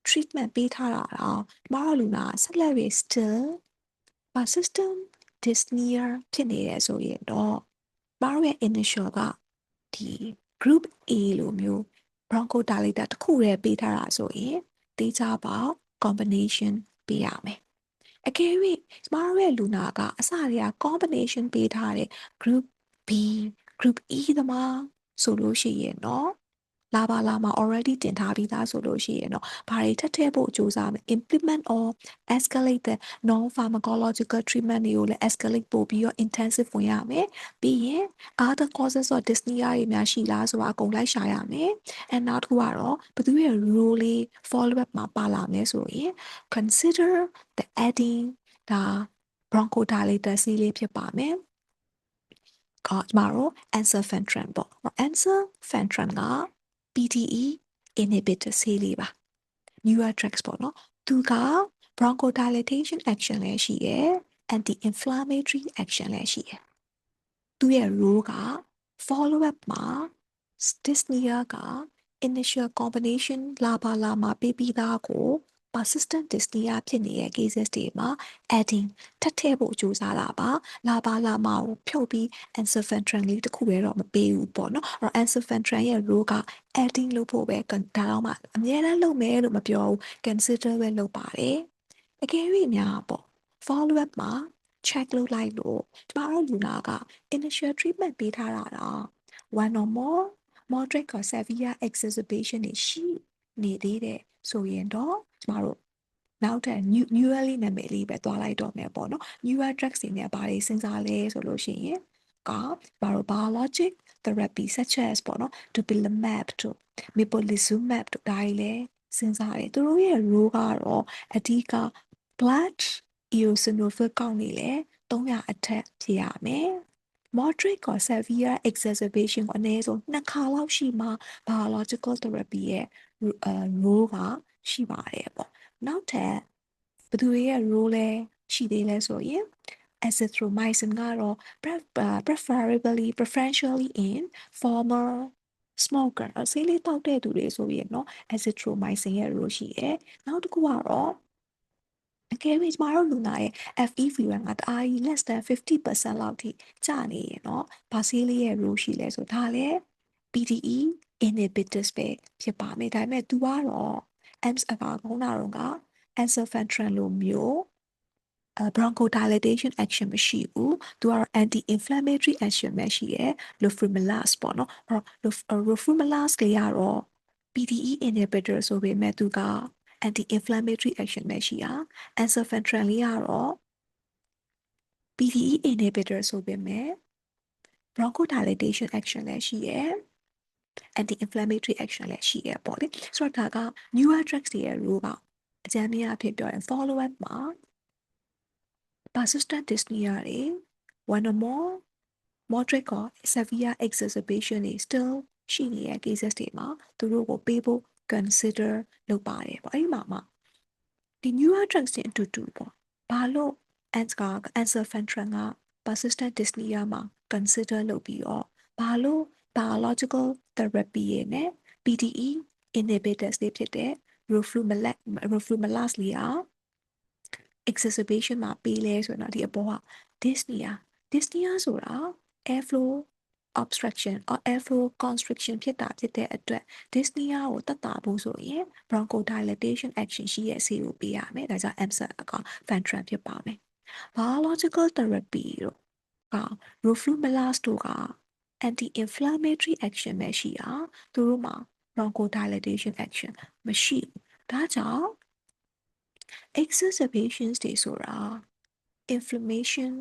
treatment ပေးထားတာတော့ကျမတို့လူနာဆက်လက်၍ still persistent dyspnea ဖြစ်နေရဆိုရင်တော့ကျမတို့ရဲ့ initial ကဒီ group A လိုမျိုး bronchodilator တစ်ခုတည်းပေးထားတာဆိုရင်တေချာပေါက် combination ပေးရမယ်အကယ်၍ကျမတို့ရဲ့လူနာကအစတည်းက combination ပေးထားတဲ့ group B group E သမားဆိုလို့ရှိရင်တော့ လာပါလာမှာ already တင်ထားပြီးသားဆိုလို့ရှိရင်တော့ဘာတွေထပ်ထည့်ဖို့ကြိုးစားမယ် implement or escalate the non pharmacological treatment တွေကိုလည်း escalate ပို့ပြီးတော့ intensive ဝင်ရမယ်ပြီးရင် other causes of dyspnea တွေများရှိလားဆိုတာအကုန်လိုက်ရှာရမယ် and နောက်တစ်ခုကတော့ဘသူရဲ့ role လေး follow up မှာပါလာမယ်ဆိုရင် consider the adding ဒါ bronchodilator ဆေးလေးဖြစ်ပါမယ်ကျမတို့ ensifentrine ပေါ့ ensifentrine က PDE inhibitor ဆေးလေးပါ newer drugs ပေါ့နော်သူက bronchodilation action လည်းရှိရယ် anti-inflammatory action လည်းရှိရယ်သူရဲ့ role က follow up မှာ dyspnea က initial combination လာပါလာမှာပေးပြီးသားကို persistent dyspnea ဖြစ်နေတဲ့ cases တွေမှာ adding ထပ်ထည့်ဖို့ကြိုးစားတာပါလာပါလာမှာကိုဖြုတ်ပြီး ensifentrine လေးတစ်ခုပဲတော့မပေးဘူးပေါ့နော်အဲ့တော့ ensifentrine ရဲ့ role က adding လုပ်ဖို့ပဲဒါတော့မှအများအားလုပ်မယ်လို့မပြောဘူး consider ပဲလုပ်ပါတယ်အကယ်၍များပေါ့ follow up မှာ check လုပ်လိုက်လို့ကျမတို့လူနာက initial treatment ပေးထားတာတော့ one or more moderate or severe exacerbation တွေရှိနေသေးတယ်ဆိုရင်တော့ကျမတို့နောက်ထပ် newly နာမည်လေးပဲတွားလိုက်တော့မယ်ပေါ့နော် newer drugs တွေနဲ့ဘာတွေစဉ်းစားလဲဆိုလို့ရှိရင်ကဘာလို့ biologic therapy such as ပေါ့နော် dupilumab တို့ mepolizumab တို့ဒါတွေလည်းစဉ်းစားတယ်သူတို့ရဲ့ role ကတော့အဓိက blood eosinophil count တွေလည်း300အထက်ဖြစ်ရမယ် moderate or severe exacerbation ကိုအနည်းဆုံး2ခါလောက်ရှိမှ biological therapy ရဲ့ role ကရှိပါတယ်ပေါ့နောက်ထပ်ဘယ်သူရဲ့ role လဲရှိသေးလဲဆိုရင် azithromycin ကတော့ preferentially in former smoker ဆေးလေးတောက်တဲ့သူတွေဆိုရင်เนาะ azithromycin ရဲ့ role ရှိရယ်နောက်တစ်ခုကတော့အကယ်၍ကျမတို့လူနာရဲ့ FEV1 ကတအားကြီး less than 50% လောက်ထိကျနေရင်เนาะဘာဆေးလေးရဲ့ role ရှိလဲဆိုဒါလည်း PDE inhibitors ပဲဖြစ်ပါမယ်ဒါပေမဲ့သူကတော့ AMS အကောင်ခုနကတော့ ensifentrine လိုမျိုး bronchodilation action မရှိဘူးသူကတော့ anti inflammatory action ပဲရှိရယ် lofrumilast ပေါ့နော်အဲ့တော့ lofrumilast လေးကတော့ PDE inhibitor ဆိုပေမဲ့သူက anti inflammatory action ပဲရှိတာ ensifentrine လေးကတော့ PDE inhibitor ဆိုပေမဲ့ bronchodilation action လည်းရှိရယ် anti inflammatory action လည်းရှိရယ်ပေါ့လေဆိုတော့ဒါက newer drugs တွေရဲ့ role ကအကြမ်းများအဖြစ်ပြောရင် follow up မှာ persistent dyspnea တွေ one or more moderate or severe exacerbation တွေ still ရှိနေတဲ့ cases တွေမှာသူတို့ကိုပေးဖို့ consider လုပ်ပါတယ်ပေါ့အဲ့ဒီမှာဒီ newer drugs တွေအတူတူပေါ့ဘာလို့ ensifentrine က persistent dyspnea မှာ consider လုပ်ပြီးတော့ဘာလို့ biological therapy ရဲ့နဲ့ PDE inhibitors တွေဖြစ်တဲ့ roflumilast လေးက exacerbation မှာပေးလဲဆိုတော့ဒီအပေါ်က dyspnea ဆိုတာ airflow obstruction or airflow constriction ဖြစ်တဲ့အတွက် dyspnea ကိုတက်တာဖို့ဆိုရင် bronchodilation action ရှိရဲ့ဆေးကိုပေးရမယ်ဒါကြောင့် AMSA က Fentran ဖြစ်ပါမယ် biological therapy တို့က roflumilast တို့က anti inflammatory action ပဲရှိတာသူတို့မှာ bronchodilation action မရှိဘူးဒါကြောင့် exacerbations တွေဆိုတာ inflammation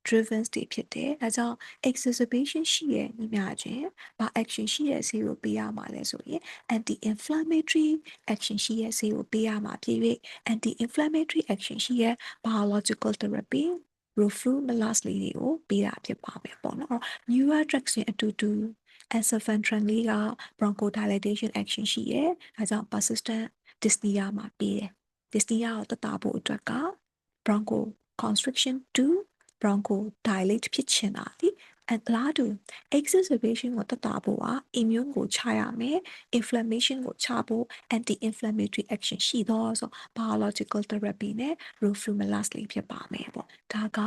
driven တွေဖြစ်တယ်။ဒါကြောင့် exacerbation ရှိရဲ့ညီမချင်းဘာ action ရှိရဲ့ဆေးကိုပေးရမှာလဲဆိုရင် anti inflammatory action ရှိရဲ့ဆေးကိုပေးရမှာဖြစ်၍ anti inflammatory action ရှိရဲ့ biological therapy roflumilast လေးတွေကိုပေးတာဖြစ်ပါမယ်ပေါ့နော်။ newer drugs တွေအတူတူ ensifentrine လေးက bronchodilation action ရှိရဲ့။ဒါကြောင့် persistent dyspnea မှာပေးတယ်။ dyspnea ကိုတက်တာဖို့အတွက်က broncho constriction to bronchodilate ဖြစ်ချင်တာဒီအလားတူ exacerbation ကိုတက်တာဖို့က immune ကိုချရမယ် inflammation ကိုချဖို့ anti inflammatory action ရှိတော့ဆို biological therapy နဲ့ roflumilast လေးဖြစ်ပါမယ်ပေါ့ဒါက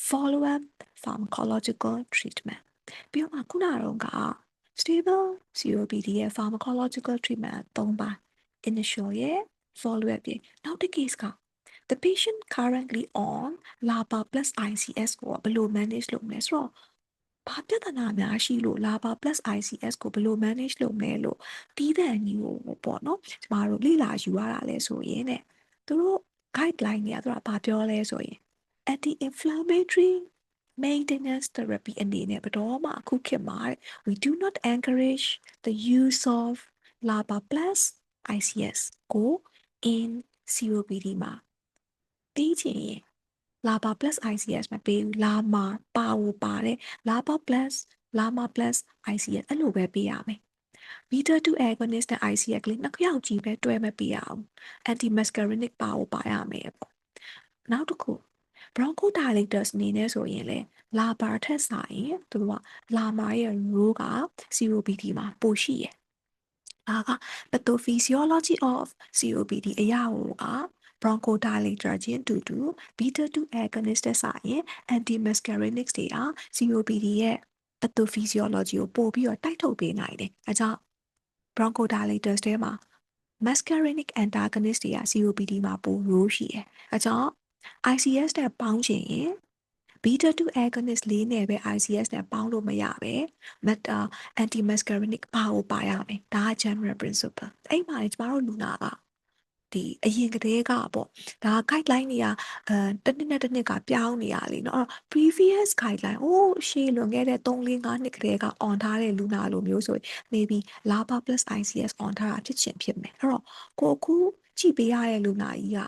follow up pharmacological treatment ပြီးတော့ခုနကတော့က stable COPD ရဲ့ pharmacological treatment 3ပါ initial ရဲ့ follow up ရဲ့နောက်တစ် case က the patient currently on LABA plus ICS ကိုဘယ်လို manage လုပ်မလဲဆိုတော့ ဘာပြဿနာများရှိလို့ LABA plus ICS ကိုဘယ်လို manage လုပ်မယ်လို့တီးတဲ့ညီကိုပေါ့နော်ကျမတို့လေ့လာယူရတာလဲဆိုရင်တဲ့သူတို့ guideline တွေကသူကဘာပြောလဲဆိုရင် anti-inflammatory maintenance therapy အနေနဲ့ဘယ်တော့မှအခုခေတ်မှာ we do not encourage the use of LABA plus ICS ကို in COPD မှာပေးချင်ရင် LABA plus ICS မပေးဘူး LAMA ပါတယ် LABA plus ICS အဲ့လိုပဲပေးရမယ် beta 2 agonist နဲ့ ICS ကလေးနှစ်ယောက်ကြီးပဲတွဲမပေးရအောင် anti muscarinic ပါရမယ်ပေါ့နောက်တစ်ခု bronchodilators အနေနဲ့ဆိုရင်လေ LABA ထက်စာရင်သူတို့က LAMA ရဲ့ role က COPD မှာပိုရှိရယ်ဒါက pathophysiology of COPD အရာကိုက bronchodilator ချင်းတူတူ beta 2 agonist တဲ့စာရင် anti-muscarinics တွေက COPD ရဲ့ pathophysiology ကိုပို့ပြီးတော့တိုက်ထုတ်ပေးနိုင်တယ်။အဲကြောင့် bronchodilators ထဲမှာ muscarinic antagonist တွေက COPD မှာပို role ရှိတယ်။အဲကြောင့် ICS နဲ့ပေါင်းချင်ရင် beta 2 agonist လေးနဲ့ပဲ ICS နဲ့ပေါင်းလို့မရပဲ anti muscarinic ပါရမယ်ဒါက general principle အဲ့မှာကျမတို့လူနာကဒီအရင်ကတည်းကပေါ့ဒါ guideline တွေကတစ်နှစ်နဲ့တစ်နှစ်ကပြောင်းနေရလေเนาะ previous guideline ရှေ့လွန်ခဲ့တဲ့3 4 5နှစ်ကတည်းက on ထားတဲ့လူနာလိုမျိုးဆိုရင် maybe LABA plus ICS on ထားတာဖြစ်မယ်အဲ့တော့ကိုအခုကြည့်ပေးရတဲ့လူနာကြီးက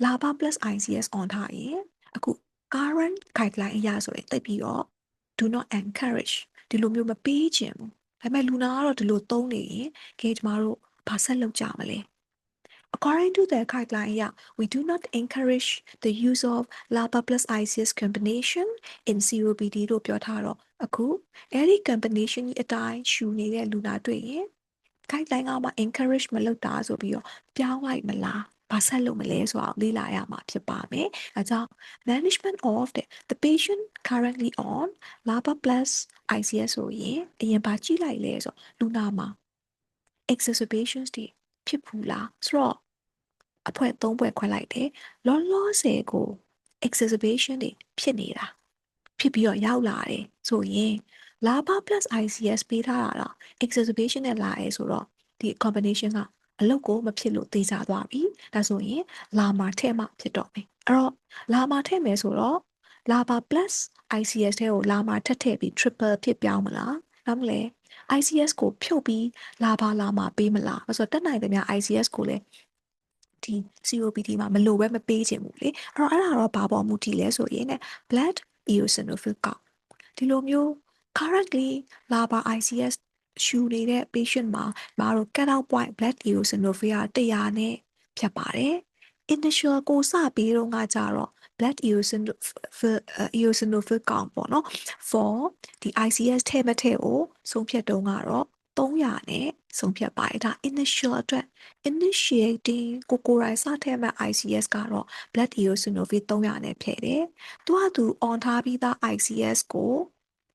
LABA plus ICS on ထားရင်အခု current guideline အရဆိုရင်တိတ်ပြီးတော့ do not encourage ဒီလိုမျိုးမပေးချင်ဘူးဒါပေမဲ့လူနာကတော့ဒီလိုသုံးနေရင်ကဲကျမတို့ဘာဆက်လုပ်ကြမလဲ According to the guideline အရ we do not encourage the use of LABA plus ICS combination in COPD လို့ပြောထားတော့အခုအဲ့ဒီ combination ကြီးအတိုင်းရှူနေတဲ့လူနာတွေ့ရင် guideline ကမှ encourage မလုပ်တာဆိုပြီးတော့ပြောင်းလိုက်မလားဘာဆက်လုပ်မလဲဆိုတာကိုလေ့လာရမှာဖြစ်ပါမယ်။အဲကြောင့် management of the patient currently on LABA plus ICS ဆိုရင်အရင်ဘာကြည့်လိုက်လဲဆိုလူနာမှာ exacerbations တွေဖြစ်ဘူးလားဆိုတော့အဖွဲ့3ဖွဲ့ခွဲလိုက်တယ်လောလောဆယ်ကို exacerbation တွေဖြစ်နေတာဖြစ်ပြီးတော့ရောက်လာတယ်ဆိုရင် LABA plus ICS ပေးထားတာတော့ exacerbation နဲ့လာရဲဆိုတော့ဒီ combination ကအလုပ်ကိုမဖြစ်လို့သေချာသွားပြီဒါဆိုရင် LAMA ထည့်မှဖြစ်တော့မယ်အဲ့တော့ LAMA ထည့်မယ်ဆိုတော့ LABA plus ICS ထဲကို LAMA ထည့်ပြီး triple ဖြစ်ပြောင်းမလားဒါမှမဟုတ် ICS ကိုဖြုတ်ပြီးLAMA ပေးမလားဆိုတော့တက်နိုင်တယ်များ ICS ကိုလည်းဒီ COPD မှာမလိုပဲမပေးချင်ဘူးလေအဲ့တော့ဘာပေါ်မူတည်လဲဆိုရင် blood eosinophil count ဒီလိုမျိုး currently LABA ICS ရှူနေတဲ့ patient မှာမတို့ cut out point blood eosinophil 100နဲ့ဖြတ်ပါတယ် initial ကိုစပေးတော့ကကြတော့ blood eosinophil count ပေါ့နော် for ဒီ ICS ထဲမထဲကိုဆုံးဖြတ်တော့ကတော့300နဲ့ဆုံးဖြတ်ပါတယ်ဒါ initial အတွက် initiating ကိုယ်တိုင်စထည့်မဲ့ ICS ကတော့ blood eosinophil 300နဲ့ဖြည့်တယ်သူကသူ on ထားပြီးသား ICS ကို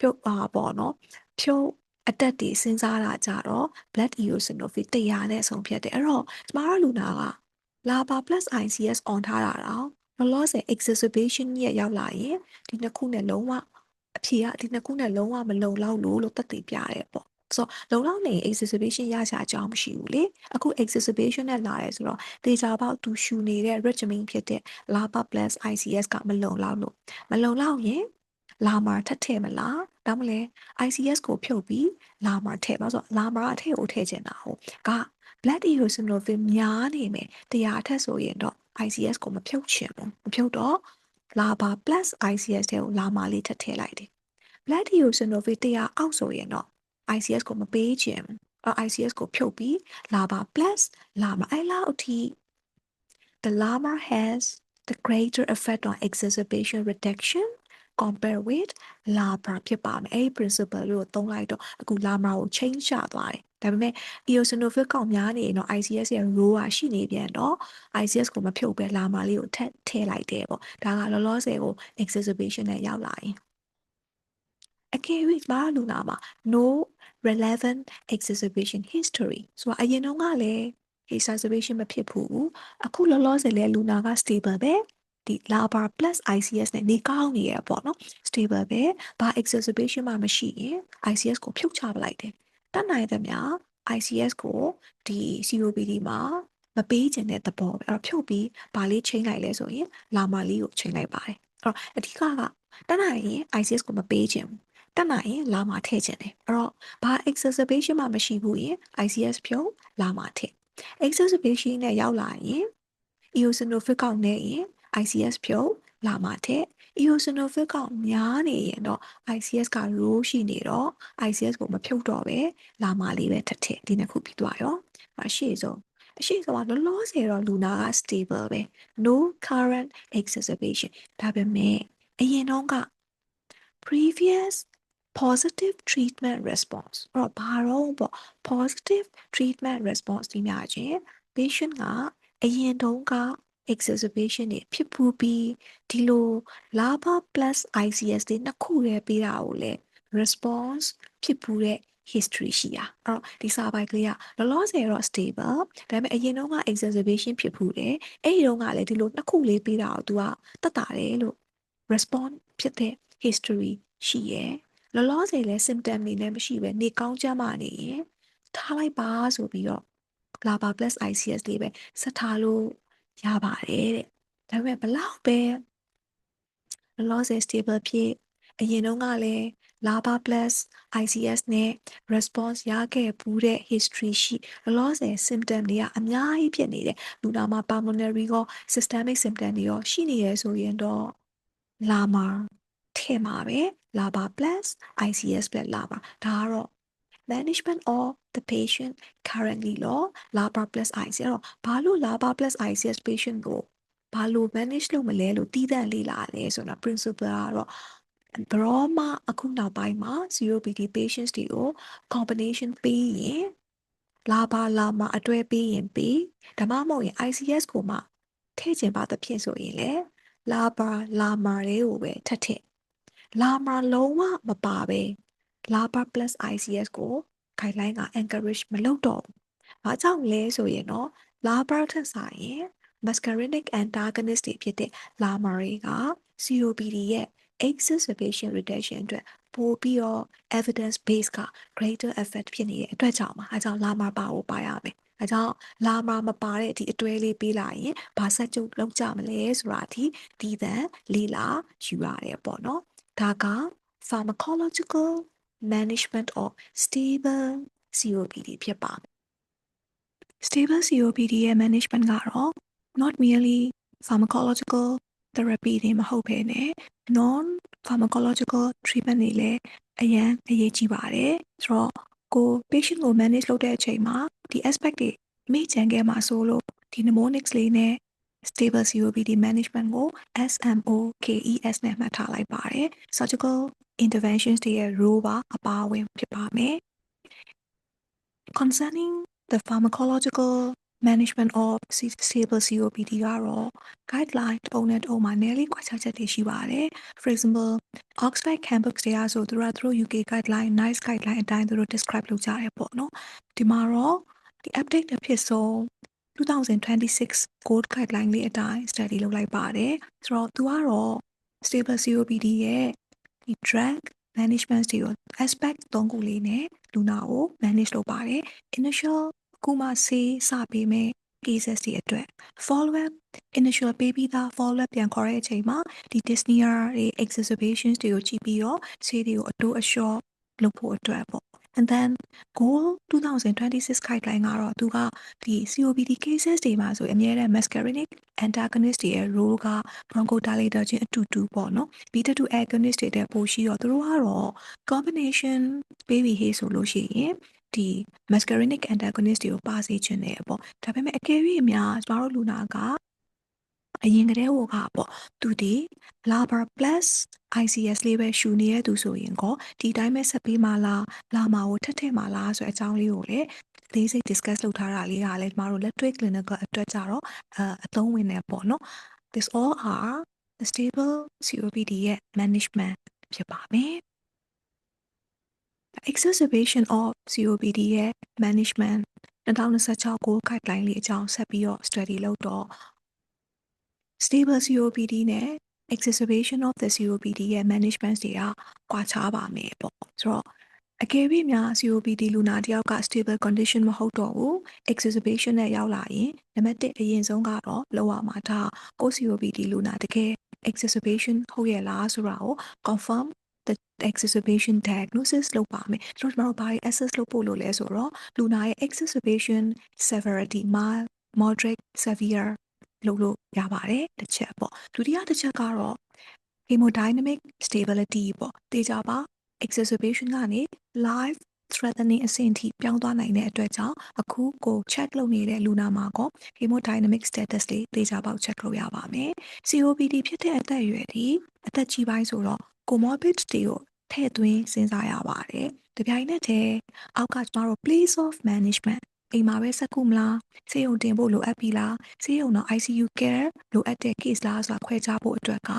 ဖြုတ်ပါပေါ့နော်ဖြုတ်အတက်တွေစဉ်းစားတာကြတော့ blood eosinophil 100နဲ့ဆုံးဖြတ်တယ်အဲ့တော့ကျမတို့လူနာက LABA plus ICS on ထားတာတော့လောလောဆယ် exacerbation ရဲ့ရောက်လာရင်ဒီနှစ်ခုနဲ့လုံးဝအဖြေကဒီနှစ်ခုနဲ့လုံးဝမလုံလောက်လို့သက်သေပြရဲပေါ့ဆိုတော့လုံလောက်နေ exacerbation ရချာအကြောင်းမရှိဘူးလေအခု exacerbation နဲ့လာရဲဆိုတော့တေချာပေါက်သူရှူနေတဲ့ regimen ဖြစ်တဲ့ LABA plus ICS ကမလုံလောက်ရင်LAMA ထည့်မလားဒါမှမဟုတ် ICS ကိုဖြုတ်ပြီး LAMA ထည့်ပါဆိုတော့ LAMA အထည့်ကိုထည့်ချင်တာဟုတ်က blood eosinophil များနေမယ်100ထက်ဆိုရင်တော့ ICS ကိုမဖြုတ်ချင်ဘူးမဖြုတ်တော့ LABA plus ICS ထဲကို LAMA လေးထည့်လိုက်တယ် blood eosinophil 100အောက်ဆိုရင်တော့ ICS ကိုမပေးချင်ဘူး ICS ကိုဖြုတ်ပြီး LABA plus LAMA အဲ့လောက်အထိ the LAMA has the greater effect on exacerbation reduction compare with LABA ဖြစ်ပါမယ်အဲ့ principle ကိုသုံးလိုက်တော့အခု LAMA ကို change ချသွားတယ်ဒါပေမဲ့ eosinophil ကောက်များနေရင်တော့ ICS ရဲ့ role ကရှိနေပြန်တော့ ICS ကိုမဖြုတ်ပဲ LAMA လေးကိုထည့်လိုက်တယ်ပေါ့ဒါကလောလောဆယ်ကို exacerbation နဲ့ရောက်လာရင်အကယ်၍ဘာလူနာမှာ no relevant exacerbation history ဆိုတော့အရင်တော့ကလည်း exacerbation မဖြစ်ဘူးအခုလောလောဆယ်လဲလူနာက stable ပဲ ဒီ LABAR plus ICS နဲ့နေကောင်းနေရပေါ့နော် stable ပဲဘာ exacerbation မှမရှိရင် ICS ကိုဖြုတ်ချပလိုက်တယ်တတ်နိုင်သမျှ ICS ကိုဒီ COPD မှာမပေးခြင်းတဲ့သဘောပဲအဲ့တော့ဖြုတ်ပြီးဘာလေးချိန်လိုက်လဲဆိုရင်လာမာလေးကိုချိန်လိုက်ပါတယ်အဲ့တော့အဓိကတတ်နိုင်ရင် ICS ကိုမပေးခြင်းဘူးတတ်နိုင်ရင်လာမာထည့်ခြင်းတယ်အဲ့တော့ဘာ exacerbation မှမရှိဘူးရင် ICS ဖြုတ်လာမာထည့် exacerbation နဲ့ရောက်လာရင် eosinophil count နဲ့ရင် ICS ဖြုတ်လာမာထက် eosinophil count များနေရင်တော့ ICS က row ရှိနေတော့ ICS ကိုမဖြုတ်တော့ပဲလာမာလေးပဲထက်ဒီနှစ်ခုပြီးသွားရောအရှိဆုံးကလောလောဆယ်တော့လူနာက stable ပဲ no current exacerbation ဒါပေမဲ့အရင်တော့က previous positive treatment response အဲ့တော့ဘာတော့ပေါ့ positive treatment response ဒီများချင်း patient ကအရင်တုန်းက exacerbation တွေဖြစ်ပူးပြီးဒီလို LABA plus ICS တွေနှစ်ခုတည်းပေးတာကိုလည်း response ဖြစ်ပူးတဲ့ history ရှိတာအဲ့တော့ဒီစာပိုက်ကလေးကလောလောဆယ်တော့ stable ဒါပေမဲ့အရင်တုန်းက exacerbation ဖြစ်ပူးတယ်အဲ့ဒီတုန်းကလည်းဒီလိုနှစ်ခုလေးပေးတာကို तू ကတက်တာတယ်လို့ response ဖြစ်တဲ့ history ရှိရယ်လောလောဆယ်လဲ symptom တွေလည်းမရှိပဲနေကောင်းကြမှာနေရင်ထားလိုက်ပါဆိုပြီးတော့ LABA plus ICS လေးပဲဆက်ထားလို့ရပါတယ်တဲ့ဒါပေမဲ့ဘလောက်ပဲလောလောဆယ် stable ဖြစ်အရင်တုန်းကလည်း LABA plus ICS နဲ့ response ရခဲ့ဘူးတဲ့ history ရှိလောလောဆယ် symptom တွေကအများကြီးဖြစ်နေတယ်လူနာမှာ pulmonary ရော systemic symptom တွေရောရှိနေရဆိုရင်တော့လာမှာထဲမှာပဲ LABA plus ICS plus LABA ဒါကတော့ management of the patient currently လော LABA plus ICS အဲ့တော့ဘာလို့ LABA plus ICS patient ကိုဘာလို့ manage လုပ်မလဲလို့တည်တံ့လေ့လာလဲဆိုတော့ principle ကတော့ဘရောမအခုနောက်ပိုင်းမှာ COPD patients တွေကို combination ပေးရင် LABA အတွဲပေးရင်ပေးဒါမှမဟုတ်ရင် ICS ကိုမှထည့်ချင်ပါသဖြင့်ဆိုရင်လေLABA တွေကိုပဲထည့်LABA လုံးဝမပါပဲ LABA plus ICS ကို guideline က encourage မလုပ်တော့ဘူး။ဘာကြောင့်လဲဆိုရင်တော့ LABA ထက်စာရင် muscarinic antagonist တွေဖြစ်တဲ့ LAMA တွေက COPD ရဲ့ exacerbation reduction အတွက်ပိုပြီးတော့ evidence base က greater effect ဖြစ်နေတဲ့အတွက်ကြောင့်ပါ။အဲကြောင့် LAMA ပါရမယ်။အဲကြောင့် LAMA မပါတဲ့ဒီအတွဲလေးပေးလာရင်ဘာဆက်ကျုပ်လောက်ကြမလဲဆိုတာအထိဒီသန်လေးလာယူရတယ်ပေါ့နော်။ဒါက pharmacological management of stable COPD ဖြစ်ပါမယ်။ stable COPD ရဲ့ management ကတော့ not merely pharmacological therapy တွေမဟုတ်ဘဲနဲ့ non pharmacological treatment တွေလည်းအရေးကြီးပါတယ်ဆိုတော့ကို patient ကို manage လုပ်တဲ့အချိန်မှာဒီ aspect တွေမေ့ကြံခဲ့မှာဆိုလို့ဒီ mnemonics လေးနဲ့ stable COPD management ကို SMOKES နဲ့မှတ်ထားလိုက်ပါတယ် surgical interventions တွေရဲ့ role ပါအပါအဝင်ဖြစ်ပါမယ် concerning the pharmacological management of stable COPD ကတော့ guideline တစ်ပုံနဲ့တစ်ပုံမှာနည်းလေးကွာခြားချက်တွေရှိပါတယ် for example Oxford Cambridge တွေကဆိုသူတို့ UK guideline NICE guideline အတိုင်းသူတို့ describe လုပ်ကြတယ်ပေါ့နော်ဒီမှာတော့ဒီ update အဖြစ်ဆုံး2026 code guideline လေးအတိုင်း study လုပ်လိုက်ပါတယ်ဆိုတော့သူကတော့ stable COPD ရဲ့ဒီ drug management တွေကို aspect 3ခုလေးနဲ့လူနာကို manage လုပ်ပါတယ် initial ခုမှဆေးစပေးမဲ့ cases တွေအတွက် follow up initial ပေးပြီးသား follow up ပြန်ခေါ်တဲ့အချိန်မှာဒီ dyspnea တွေ exacerbations တွေကိုကြည့်ပြီးတော့ဆေးတွေကိုအတိုးအလျှော့လုပ်ဖို့အတွက်ပေါ့ and then goal 2026 guideline ကတော့သူကဒီ COPD cases တွေမှာဆိုအများနဲ့ muscarinic antagonist တွေရဲ့ role က bronchodilator ချင်းအတူတူပေါ့နော် beta 2 agonist တွေတဲ့ပိုရှိတော့သူတို့ကတော့ combination ပေးပြီးဟေးဆိုလို့ရှိရင်ဒီ muscarinic antagonist တွေကိုပါစေချင်တယ်ပေါ့ဒါပေမဲ့အကယ်၍များကျမတို့လူနာကအရင်ကတည်းကပေါ့သူဒီ LABA plus ICS လေးပဲရှူနေတဲ့သူဆိုရင်ကောဒီတိုင်းပဲဆက်ပေးမှလားလာမှာကိုထက်မှလားဆိုတဲ့အကြောင်းလေးကိုလည်းသေးစိတ် discuss လုပ်ထားတာလေးကလည်းကျမတို့လက်တွေ့ clinical အတွက်ကြတော့အသုံးဝင်နေပေါ့နော် this all are the stable COPD ရဲ့ management ဖြစ်ပါမယ် exacerbation of COPD ရဲ့ management 2026ကို guideline လေးအကြောင်းဆက်ပြီးတော့ study လုပ်တော့ stable COPD နဲ့ exacerbation of the COPD ရဲ့ management တွေကကွာခြားပါမယ်ပေါ့ဆိုတော့အကယ်၍များ COPD လူနာတစ်ယောက်က stable condition မဟုတ်တော့ဘူး exacerbation နဲ့ရောက်လာရင်နံပါတ်1အရင်ဆုံးကတော့လောက်ရမှာဒါကို COPD လူနာတကယ် exacerbation ဟုတ်ရဲ့လားဆိုတာကို confirm the exacerbation diagnosis လုပ်ပါမယ်။ကျွန်တော်တို့ဘာတွေ assess လုပ်ဖို့လို့လဲဆိုတော့လူနာရဲ့ exacerbation severity mild moderate severe လို့ရပါတယ်တစ်ချက်ပေါ့ဒုတိယတစ်ချက်ကတော့ hemodynamic stability ပေါ့တေချာပါ exacerbation ကနေ life threatening အဆင့်ထိပြောင်းသွားနိုင်တဲ့အတွက်ကြောင့်အခုကို check လုပ်နေတဲ့လူနာမှာကော hemodynamic status လေးတေချာပေါက် check လုပ်ရပါမယ် COPD ဖြစ်တဲ့အသက်အရွယ်ဒီအသက်ကြီးပိုင်းဆိုတော့ comorbid တွေကိုထည့်သွင်းစဉ်းစားရပါတယ်တပြိုင်နက်တည်းအောက်ကကျမတို့ place of management အိမ်မှာပဲဆက်ကူမလားဆေးရုံတင်ဖို့လိုအပ်ပြီလားဆေးရုံတော့ ICU care လိုအပ်တဲ့ case လားဆိုတာခွဲခြားဖို့အတွက်က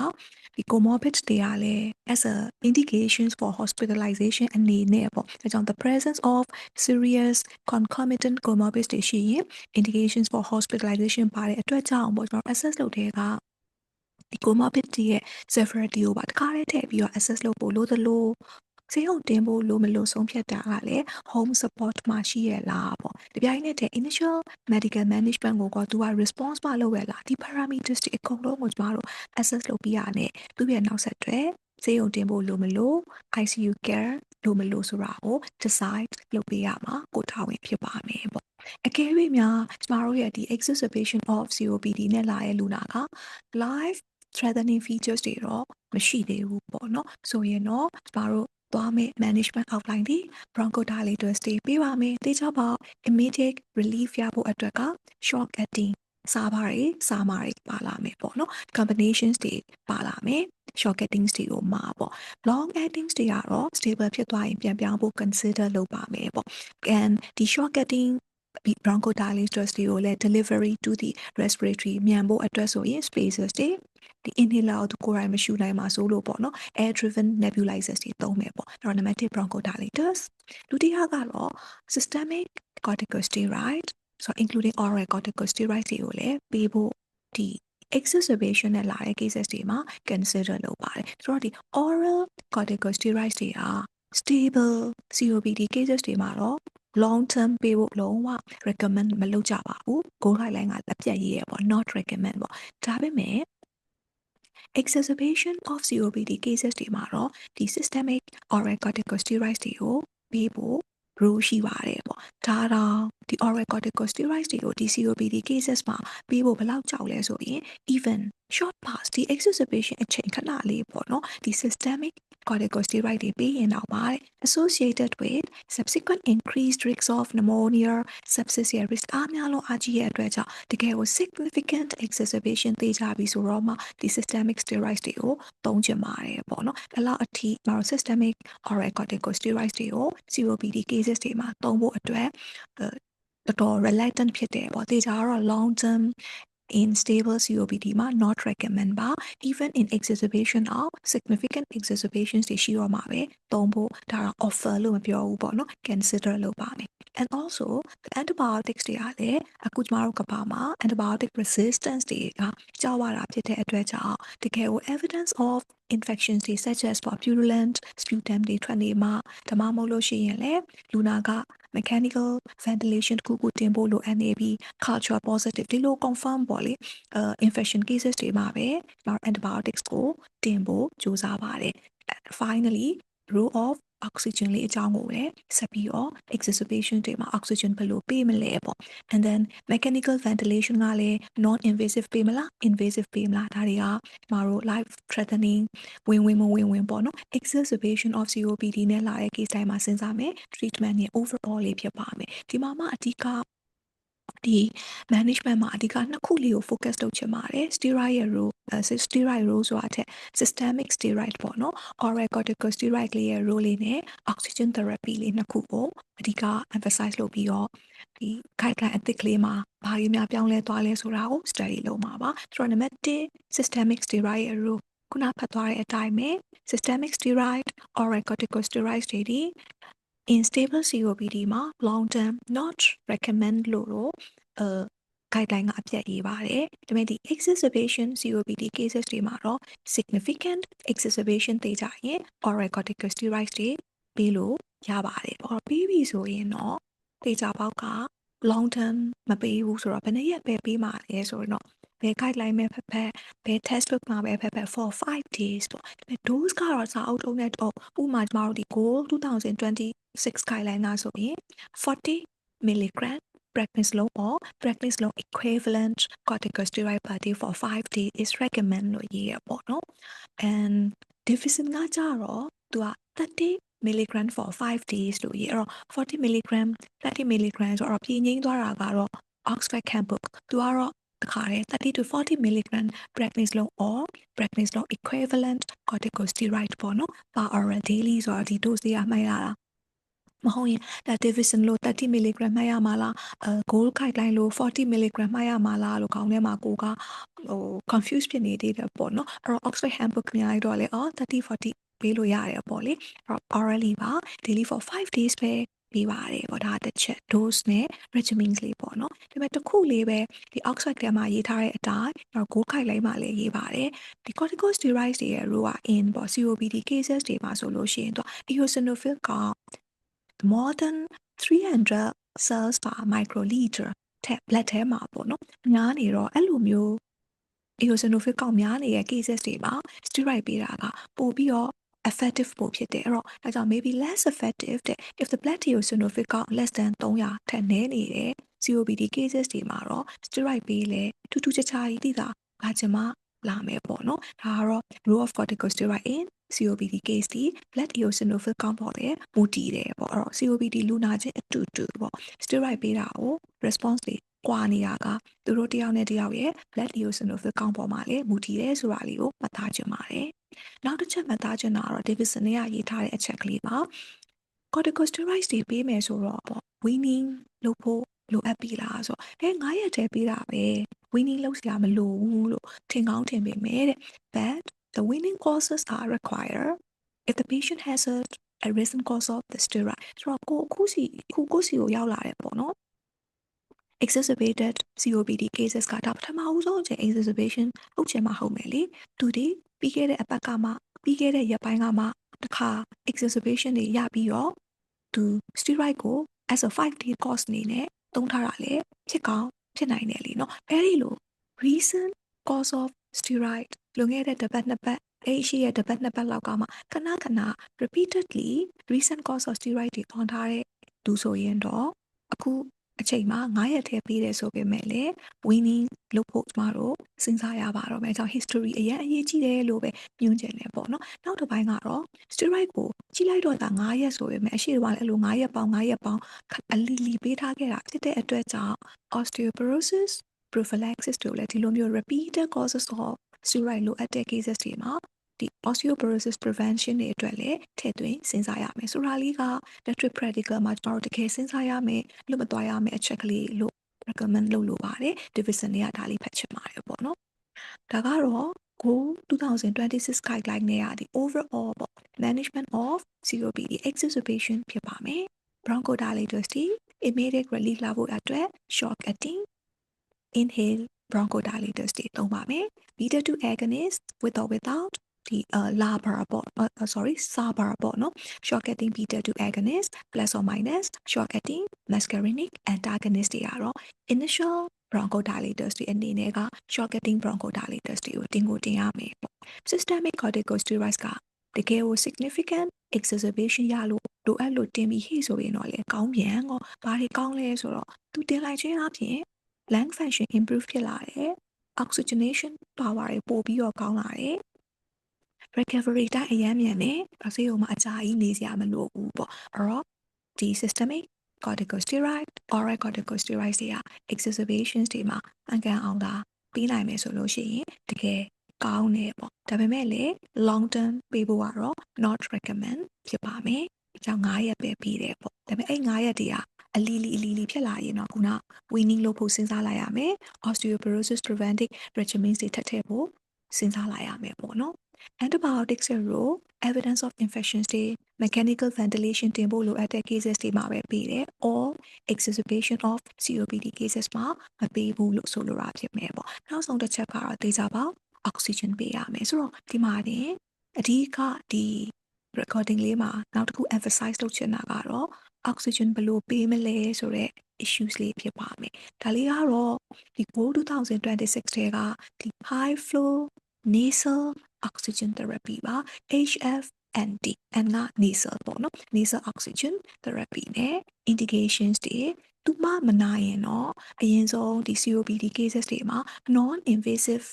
ဒီ comorbid တွေကလည်း as a indications for hospitalization အနေနဲ့ပေါ့ဒါကြောင့် the presence of serious concomitant comorbid တွေရှိရင် indications for hospitalization ပါတဲ့အတွက်ကြောင့်ပေါ့ကျွန်တော် assess လုပ်တဲ့ကဒီ comorbid ရဲ့ severity ကိုပါတခါတည်းထည့်ပြီးတော့ assess လုပ်ဖို့လို့သလိုဆေးရုံတင်ဖို့လို့မလို့ဆုံးဖြတ်တာကလည်း home support မှာရှိရလားပေါ့ဒီပြိုင်နဲ့တဲ့ initial medical management ကိုသူက response မလုပ်ရလားဒီ parameters တွေအကုန်လုံးကိုကျမတို့ assess လုပ်ပြီးရတယ်သူ့ရဲ့နောက်ဆက်တွဲဆေးရုံတင်ဖို့လို့မလို့ ICU care လို့မလို့ဆိုတာကို decide လုပ်ပေးရမှာကိုတာဝန်ဖြစ်ပါမယ်ပေါ့အကယ်၍များကျမတို့ရဲ့ဒီ exacerbation of COPD နဲ့လာတဲ့လူနာက life threatening features တွေတော့မရှိသေးဘူးပေါ့နော်ဆိုရင်တော့ကျမတို့သွားမယ့် management outline ဒီ bronchodilator တွေပေးပါမယ်တေချာပေါက် immediate relief ရဖို့အတွက်က shock acting စားပါတွေစားမာတွေပါလာမယ်ပေါ့နော် combinations တွေပါလာမယ် shock acting တွေကိုမှာပေါ့ long acting တွေကတော့ stable ဖြစ်သွားရင်ပြန်ပြောင်းဖို့ consider လုပ်ပါမယ်ပေါ့ and ဒီ shock acting bronchodilators တွေကိုလည်း delivery to the respiratory မြန်ဖို့အတွက်ဆိုရင် spacers တွေဒီ inhaler ကိုယ်တိုင်မရှူနိုင်မှာစိုးလို့ပေါ့နော် air driven nebulizers တွေသုံးမယ်ပေါ့အဲ့တော့ name 1 bronchodilators ဒုတိယကတော့ systemic corticosteroid so including oral corticosteroids တွေကိုလည်းပေးဖို့ဒီ exacerbation နဲ့လာတဲ့ cases တွေမှာ consider လုပ်ပါတယ်ဆိုတော့ဒီ oral corticosteroids တွေက stable COPD cases တွေမှာတော့ long term ပေးဖို့လုံးဝ recommend မလုပ်ကြပါဘူး guideline ကလက်ပြတ်ရေးရပေါ့ not recommend ပေါ့ဒါပေမဲ့ exacerbation of COPD cases တွေမှာတော့ဒီ systemic oral corticosteroids တွေကိုပေးဖို့ rule ရှိပါတယ်ပေါ့ဒါတော့ဒီ oral corticosteroids တွေကိုဒီ COPD cases မှာပေးဖို့ဘယ်လောက်ကြောက်လဲဆိုရင် even short past ဒီ exacerbation အချိန်ခဏလေးပေါ့နော်ဒီ systemic corticosteroid တွေပေးရင်တော့ပါတယ် associated with subsequent increased risk of pneumonia sepsis ရဲ့ risk အားများလို့အားကြီးရဲ့အတွက်ကြောင့်တကယ်ကို significant exacerbation သေးကြပြီဆိုတော့မှဒီ systemic steroids တွေကိုသုံးချင်ပါတယ်ပေါ့နော်အဲ့လောက်အထိကျွန်တော် systemic oral corticosteroids တွေကို COPD cases တွေမှာသုံးဖို့အတွက်တော်တော် reluctant ဖြစ်တယ်ပေါ့တေချာကတော့ long term in stable COPD မှာ not recommend ပါ even in exacerbation of significant exacerbations တွေရှိတော့မှာပဲသုံးဖို့ဒါတော့ offer လို့မပြောဘူးပေါ့နော် consider လုပ်ပါမယ် and also the antibiotics တွေကလည်းအခုကျမတို့ကမ္ဘာမှာ antibiotic resistance တွေကကြောက်ရတာဖြစ်တဲ့အတွက်ကြောင့်တကယ်ကို evidence of infections တွေ such as purulent sputum တွေထွက်နေမှာဒါမှမဟုတ်လို့ရှိရင်လည်းလူနာက mechanical ventilation တစ်ခုခုတင်ဖို့လိုအပ်နေပြီး culture positive ဒီလို confirm ပေါ့လေinfection cases တွေမှာပဲကျွန်တော် antibiotics ကိုတင်ဖို့ကြိုးစားပါတယ် finally role of oxygen လေးအကြောင်းကိုပဲဆက်ပြီးတော့ exacerbation တွေမှာ oxygen ဘယ်လိုပေးမလဲပေါ့ and then mechanical ventilation ကလည်း non invasive ပေးမလား invasive ပေးမလားဒါတွေကကျမတို့ life threatening ဝင်ပေါ့နော် exacerbation of COPD နဲ့လာတဲ့ case တိုင်းမှာစဉ်းစားမယ် treatment ရဲ့ overall လေးဖြစ်ပါမယ်ဒီမှာမှအဓိကဒီ management မှာအဓိကနှစ်ခုလေးကို focus လုပ်ချင်ပါတယ် steroid ရဲ့ role steroid role ဆိုတာထက် systemic steroid ပေါ့နော် oral corticosteroid လေးရဲ့ role လေးနဲ့ oxygen therapy လေးနှစ်ခုကိုအဓိက emphasize လုပ်ပြီးတော့ဒီ guideline အသစ်ကလေးမှာဘာတွေများပြောင်းလဲသွားလဲဆိုတာကို study လုပ်မှာပါဆိုတော့ နံပါတ်1 systemic steroid ရဲ့ role ခုနဖတ်သွားတဲ့အတိုင်းပဲ systemic steroid oral corticosteroids တွေဒီ in stable COPD မှာ long term not recommend လို့ guideline ကအပြတ်ရေးပါတယ်ဒါပေမဲ့ဒီ exacerbation COPD cases တွေမှာတော့ significant exacerbation တေးကြရင် oral corticosteroids တွေပေးလို့ရပါတယ်ပေါ့ပြီးပြီဆိုရင်တော့တေးကြပေါက်က long term မပေးဘူးဆိုတော့ဘယ်နှစ်ရက်ပဲပေးမှာလဲဆိုတော့ဘယ် guideline ပဲဖက်ဖက်ဘယ် textbook မှာပဲဖက်ဖက် for 5 days ပေါ့ဒါပေမဲ့ dose ကတော့စာအုပ်ထုံးနဲ့တော့ဥပမာကျမတို့ဒီ goal 2026 guideline ကဆိုရင်40 milligram prednisolone or prednisolone equivalent corticosteroid per day for 5 days is recommend လို့ရေးရပေါ့နော် and Difficin ကကြတော့သူက30 milligram for 5 days လို့ရေးအဲ့တော့40 milligram 30 milligram ဆိုတော့ပြင်းငိမ့်သွားတာကတော့ Oxford Handbook သူကတော့တခါတည်း30 to 40 milligram prednisolone or prednisolone equivalent corticosteroid ပေါ့နော် per oral daily ဆိုတော့ဒီ dose တွေကမှတ်ရတာမဟုတ်ရင်ဒါ Davison လို့30 mg မှတ်ရမှာလားgold guideline လို့40 mg မှတ်ရမှာလားလို့ခေါင်းထဲမှာကိုကconfuse ဖြစ်နေသေးတယ်ပေါ့နော်အဲ့တော့ Oxford Handbook များလိုက်တော့လေ30 40ပေးလို့ရတယ်ပေါ့လေအဲ့တော့ orally ပါ daily for 5 days ပဲပေးပါတယ်ပေါ့ဒါတစ်ချက် dose နဲ့ regimens လေးပေါ့နော်ဒါပေမဲ့တစ်ခုလေးပဲဒီ Oxford ထဲမှာရေးထားတဲ့အတိုင်းတော့ gold guideline မှာလည်းရေးပါတယ်ဒီ corticosteroids တွေရဲ့ role in ပေါ့ COPD cases တွေမှာဆိုလို့ရှိရင်တော့ eosinophil ကmore than 300 cells per microliter ထက် blood ထဲမှာပေါ့နော်များနေတော့အဲ့လိုမျိုး eosinophil ကောက်များနေတဲ့ cases တွေမှာ steroid ပေးတာကပိုပြီးတော့ effective ပိုဖြစ်တယ်အဲ့တော့ဒါကြောင့် maybe less effective တဲ့ if the blood eosinophil count less than 300ထက်နည်းနေတဲ့ COPD cases တွေမှာတော့ steroid ပေးလဲထူးထူးခြားခြားကြီးသိတာဘာချင်မှလာမယ်ပေါ့နော်ဒါကတော့ role of corticosteroid in COPD case ဒီ blood eosinophil count ပေါ်လည်းမူတည်တယ်ပေါ့အဲ့တော့ COPD လူနာချင်းအတူတူပေါ့ steroid ပေးတာကို response တွေကွာနေတာကသူတို့တယောက်နဲ့တယောက်ရဲ့ blood eosinophil count ပေါ်မှာလည်းမူတည်တယ်ဆိုတာလေးကိုမှတ်သားချင်ပါတယ်နောက်တစ်ချက်မှတ်သားချင်တာကတော့ Davison နဲ့ရေးထားတဲ့အချက်ကလေးပါ corticosteroids တွေပေးမယ်ဆိုတော့ပေါ့ weaning လုပ်ဖို့လိုအပ်ပြီလားဆိုတော့9ရက်တည်းပေးတာပဲ weaning လုပ်စရာမလိုဘူးလို့ထင်ကောင်းထင်ပေမဲ့တဲ့ but the weaning courses are required if the patient has a recent course of the steroid ဆိုတော့ကိုစီကိုရောက်လာတယ်ပေါ့နော် exacerbated COPD cases ကဒါပထမဦးဆုံးအချိန် exacerbation ဟုတ်ချင်မှဟုတ်မယ်လေသူဒီပြီးခဲ့တဲ့အပတ်ကမှပြီးခဲ့တဲ့ရက်ပိုင်းကမှတစ်ခါ exacerbation တွေရပြီးတော့သူ steroid ကို as a 5-day course အနေနဲ့သုံးထားတာလေဖြစ်ကောင်းဖြစ်နိုင်တယ်လीเนาะအဲ့ဒီလို recent course of steroid လွန်ခဲ့တဲ့တစ်ပတ်နှစ်ပတ်အဲ့ရှိရဲ့တစ်ပတ်နှစ်ပတ်လောက်ကမှခဏ repeatedly recent course of steroid တွေပေါင်းထားတဲ့သူဆိုရင်တော့အခုအချိန်မှာ9ရက်ထဲပေးတယ်ဆိုပေမဲ့လည်း weaning လုပ်ဖို့ကျမတို့စဉ်းစားရပါတော့မယ်။အဲကြောင့် history အရင်အရေးကြီးတယ်လို့ပဲညွှန်ချင်တယ်ပေါ့နော်။နောက်တစ်ပိုင်းကတော့ steroid ကိုကြည့်လိုက်တော့ဒါ9ရက်ဆိုပေမဲ့အရှိတုန်းကလည်းအဲ့လို9ရက်ပေါင်းအလီလီပေးထားခဲ့တာဖြစ်တဲ့အတွက်ကြောင့် osteoporosis prophylaxis တို့လည်းဒီလိုမျိုး repeated causes of steroid လိုအပ်တဲ့ cases တွေမှာဒီ osteoporosis prevention တွေအတွက်လည်းထည့်သွင်းစဉ်းစားရမယ်ဆိုတာလေးက electric practical မှာကျွန်တော်တို့တကယ်စဉ်းစားရမယ်လို့မသွားရမယ်အချက်ကလေးလို့ recommend လုပ်လို့ပါတယ် Davison တွေကဒါလေးဖတ်ချင်ပါတယ်ပေါ့နော်ဒါကတော့ Goal 2026 guideline နဲ့ရဒီ overall ပေါ့ management of COPD exacerbation ဖြစ်ပါမယ် bronchodilators ဒီ immediate relief လာဖို့အတွက် shock acting inhale bronchodilators တွေသုံးပါမယ် beta 2 agonist with or without ဒီ LABA ပေါ့ SABA ပေါ့နော် short acting beta 2 agonist plus or minus short acting muscarinic antagonist တွေကတော့ initial bronchodilators တွေအနေနဲ့က short acting bronchodilators တွေကိုတင်ရမယ်ပေါ့ systemic corticosteroids ကတကယ်ကို significant exacerbation ရလို့လိုအပ်လို့တင်ပြီးဟိဆိုရင်တော့လေကောင်းပြန်ကောဘာတွေကောင်းလဲဆိုတော့သူတင်လိုက်ခြင်းအပြင် lung function improve ဖြစ်လာတယ် oxygenation power တွေပိုပြီးတော့ကောင်းလာတယ် recovery time အရမ်းမြန်တယ်။ဆေးရုံမှာအကြာကြီးနေစရာမလိုဘူးပေါ့။အဲ့တော့ဒီ systemic corticosteroid oral corticosteroids တွေက exacerbations တွေမှာအကန့်အောင်တာပြီးနိုင်မယ်ဆိုလို့ရှိရင်တကယ်ကောင်းတယ်ပေါ့။ဒါပေမဲ့လည်း long term ပေးဖို့ကတော့ not recommend ဖြစ်ပါမယ်။အကြောင်း9ရက်ပဲပြီးတယ်ပေါ့။ဒါပေမဲ့အဲ့9ရက်တည်းကအလီလီဖြစ်လာရင်တော့ခုန weaning လုပ်ဖို့စဉ်းစားလိုက်ရမယ်။ osteoporosis preventive regimens တွေထပ်ထည့်ဖို့စဉ်းစားလိုက်ရမယ်ပေါ့နော်။ antibiotics ရဲ့ role evidence of infections တွေ mechanical ventilation တင်ဖို့လိုအပ်တဲ့ cases တွေမှာပဲပေးတယ် or exacerbation of COPD cases မှာမပေးဘူးလို့ဆိုလိုတာဖြစ်မယ်ပေါ့နောက်ဆုံးတစ်ချက်ကတော့သေချာပေါက် oxygen ပေးရမယ်ဆိုတော့ဒီမှာတင်အဓိကဒီ recording လေးမှာနောက်တစ်ခု emphasize လုပ်ချင်တာကတော့ oxygen ဘယ်လိုပေးမလဲဆိုတဲ့ issues လေးဖြစ်ပါမယ်ဒါလေးကတော့ဒီ Goal 2026ထဲကဒီ high flow nasal oxygen therapy ပါ HFND and က nasal ပေါ့နော် nasal oxygen therapy နဲ့ indications တွေသူမနိုင်ရင်တော့အရင်ဆုံးဒီ COPD cases တွေမှာ non invasive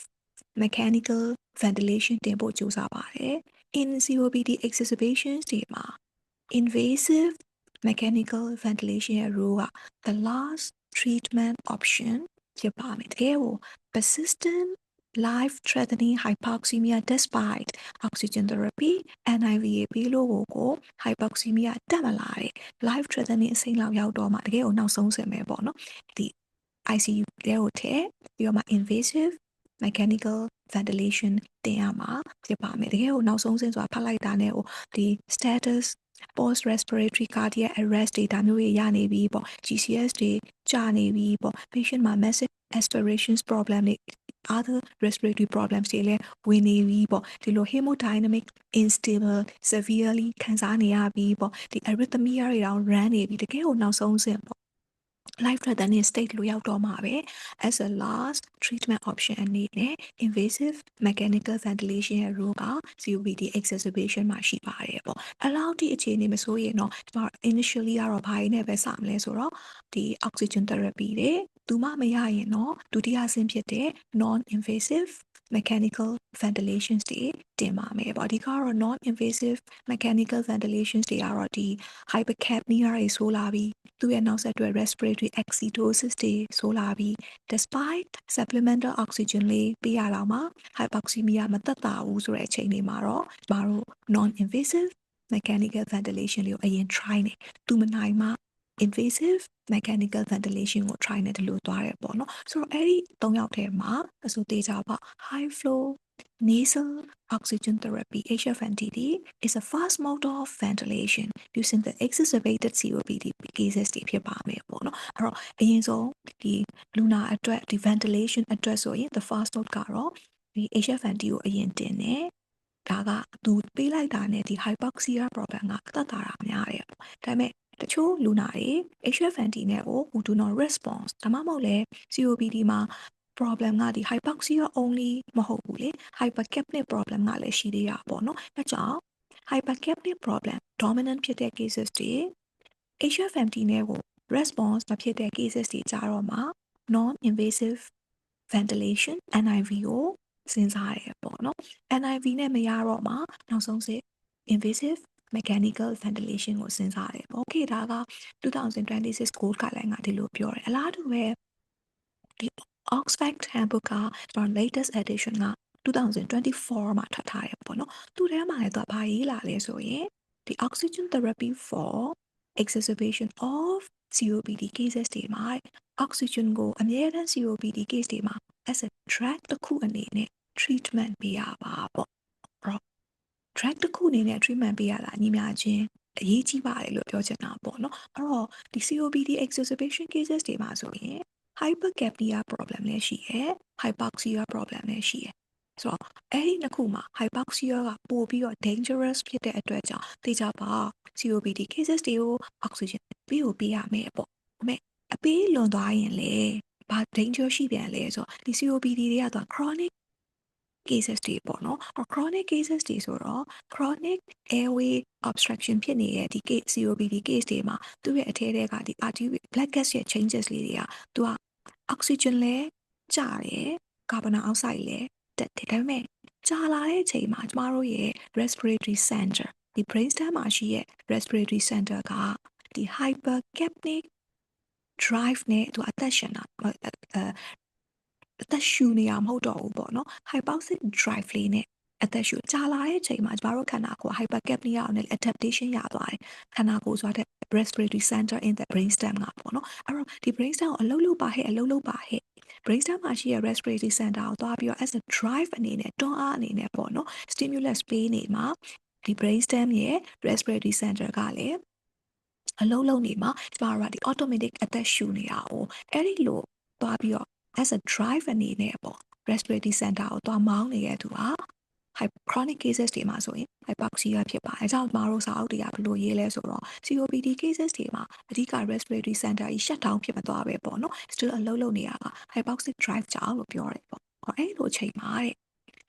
mechanical ventilation တင်ဖို့ကြိုးစားပါတယ် in COPD exacerbations တွေမှာ invasive mechanical ventilation ရဲ့ role က the last treatment option ဖြစ်ပါမယ်တကယ်ကို persistent life-threatening hypoxemia despite oxygen therapy NIV ပေးလို့ကို hypoxemia တက်မလာတဲ့ life-threatening အဆင့်လောက်ရောက်တော့မှတကယ်ကိုနောက်ဆုံးဆင်ပဲပေါ့နော်ဒီ ICU တဲကိုထည့်ပြီးတော့မှ invasive mechanical ventilation တင်ရမှာဖြစ်ပါမယ်တကယ်ကိုနောက်ဆုံးဆင့်ဆိုတာဖတ်လိုက်တာနဲ့ကိုဒီ status post respiratory cardiac arrest တွေဒါမျိုးတွေရနေပြီပေါ့ GCS တွေကြာနေပြီပေါ့ patient မှာ massive aspirations problem တွေ other respiratory problems တွေလည်းဝင်နေပြီပေါ့ဒီလို hemodynamic instable severely ခံစားနေရပြီပေါ့ဒီ arrhythmia တွေတောင် run နေပြီတကယ်ကိုနောက်ဆုံးဆင့်ပေါ့ life threatening state လို့ရောက်တော့မှာပဲ as a last treatment option အနေနဲ့ invasive mechanical ventilation ရဲ့ role က COPD exacerbation မှာရှိပါတယ်ပေါ့အဲ့လောက်ဒီအခြေအနေမဆိုရင်တော့ကျမ initially ကတော့ဘာနဲ့ပဲစမလဲဆိုတော့ဒီ oxygen therapy တွေသူမမရရင်တော့ဒုတိယဆင့်ဖြစ်တဲ့ non invasive mechanical ventilations တွေတင်ပါမယ်ပေါ့အဓိကတော့ non invasive mechanical ventilations တွေကတော့ဒီ hypercapnia တွေဆိုလာပြီးသူ့ရဲ့နောက်ဆက်တွဲ respiratory acidosis တွေဆိုလာပြီး despite supplemental oxygen လေးပေးရတော့မှ hypoxemia မသက်သာဘူးဆိုတဲ့အချိန်လေးမှာတော့ကျမတို့ non invasive mechanical ventilation လေးကိုအရင် try နေသူမနိုင်မှ invasive mechanical ventilation ကို try နေတယ်လို့သွားတယ်ပေါ့နော်ဆိုတော့အဲ့ဒီ၃ယောက်ထဲမှာအစိုးသေးကြပါ high flow nasal oxygen therapy HFNTD is a fast mode of ventilation using the exacerbated COPD cases တွေဖြစ်ပါမယ်ပေါ့နော်အဲ့တော့အရင်ဆုံးဒီလူနာအတွက်ဒီ ventilation အတွက်ဆိုရင် the fast mode ကတော့ဒီ HFNT ကိုအရင်တင်တယ်ဒါကသူပေးလိုက်တာနဲ့ဒီ hypoxia problem ကသက်သာတာများတယ်ပေါ့ဒါပေမဲ့တချို့လူနာတွေ HFNT နဲ့ကို who do not response ဒါမှမဟုတ်လဲ COPD မှာ problem ကဒီ hypoxia only မဟုတ်ဘူးလေ hypercapnic problem ကလည်းရှိသေးတာပေါ့နော်အဲကြောင့် hypercapnic problem dominant ဖြစ်တဲ့ cases တွေ HFNT နဲ့ကို response မဖြစ်တဲ့ cases တွေကြတော့မှ non invasive ventilation NIV ကိုစဉ်းစားရပေါ့နော် NIV နဲ့မရတော့မှနောက်ဆုံးစစ် invasive mechanical ventilation ကိုစဉ်းစားတယ်ပေါ့ခေဒါက2026 goal guideline ကဒီလိုပြောတယ်အလားတူပဲဒီ Oxford Handbook က latest edition က2024မှာထွက်ထားတယ်ပေါ့နော်သူထဲမှာလည်းသူကဘာရေးလာလဲဆိုရင်ဒီ oxygen therapy for exacerbation of COPD cases တွေမှာ oxygen ကိုအမြဲတမ်း COPD case တွေမှာ as a drug တစ်ခုအနေနဲ့ treatment ပေးရပါပေါ့ drug တစ်ခုအနေနဲ့ treatment ပေးရတာညီမချင်းအရေးကြီးပါတယ်လို့ပြောချင်တာပေါ့နော်အဲ့တော့ဒီ COPD exacerbation cases တွေမှာဆိုရင် hypercapnia problem လည်းရှိရယ် hypoxia problem လည်းရှိရယ်ဆိုတော့အဲ့ဒီနှစ်ခုမှာ hypoxia ကပိုပြီးတော့ dangerous ဖြစ်တဲ့အတွက်ကြောင့်သိကြပါ COPD cases တွေကို oxygen ပေးရမယ်ပေါ့ဒါပေမဲ့အပေးလွန်သွားရင်လေဘာ danger ရှိပြန်လဲဆိုတော့ဒီ COPD တွေကသူက chronic cases တွေပေါ့နော် chronic cases တွေဆိုတော့ chronic airway obstruction ဖြစ်နေတဲ့ဒီ COPD case တွေမှာသူ့ရဲ့အထဲကဒီ artery blood gas ရဲ့ changes လေးတွေကသူက oxygen လဲကျတယ်ကာဗွန်ဒိုင်အောက်ဆိုက်လဲတက်တယ်ဒါပေမဲ့ကြာလာတဲ့အချိန်မှာကျမတို့ရဲ့ respiratory center ဒီ brainstem မှာရှိရဲ့ respiratory center ကဒီ hypercapnic drive နဲ့သူအသက်ရှင်တာအသက်ရှူနေရမဟုတ်တော့ဘူးပေါ့နော် hypoxic drive လေးနဲ့အသက်ရှူကြာလာတဲ့အချိန်မှာကျမတို့ခန္ဓာကိုယ် hypercapnia နဲ့ adaptation ရသွားတယ်ခန္ဓာကိုယ်ဆိုတာတဲ့ respiratory center in the brainstem ကပေါ့နော်အဲ့တော့ဒီ brainstem ကိုအလုပ်လုပ်ပါဟဲ့ brainstem မှာရှိတဲ့ respiratory center ကိုသွားပြီးတော့ as a drive အနေနဲ့တွန်းအားအနေနဲ့ပေါ့နော် stimulus ပေးနေမှာ ဒီ brainstem ရဲ့ respiratory center ကလည်းအလုံးလုံးနေမှာကျမတို့ကဒီ automatic အသက်ရှူနေတာကိုအဲ့ဒီလိုသွားပြီးတော့ as a drive အနေနဲ့ပေါ့ respiratory center ကိုသွားမောင်းနေတဲ့သူကchronic cases တွေမှာဆိုရင် hypoxia ဖြစ်ပါတယ်။အဲကြောင့်ကျမတို့စာအုပ်တွေကဘယ်လိုရေးလဲဆိုတော့ COPD cases တွေမှာအဓိက respiratory center ကြီး shut down ဖြစ်မသွားပဲပေါ့နော် still အလုံးလုံးနေတာက hypoxic drive ကြောင့်လို့ပြောတယ်ပေါ့။အဲ့လိုအချိန်မှာတဲ့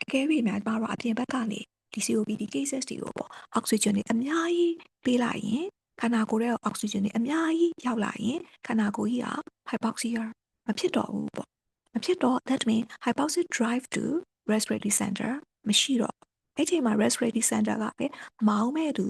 အကယ်၍များကျမတို့အပြင်ဘက်ကနေဒီ COPD cases တွေကိုပေါ့ oxygen တွေအများကြီးပေးလိုက်ရင်ခန္ဓာကိုယ်ထဲကို oxygen တွေအများကြီးရောက်လာရင်ခန္ဓာကိုယ်ကြီးက hypoxia မဖြစ်တော့ဘူးပေါ့မဖြစ်တော့ that means hypoxic drive to respiratory center မရှိတော့အဲ့ချိန်မှာ respiratory center ကလည်းမောင်းမဲ့သူ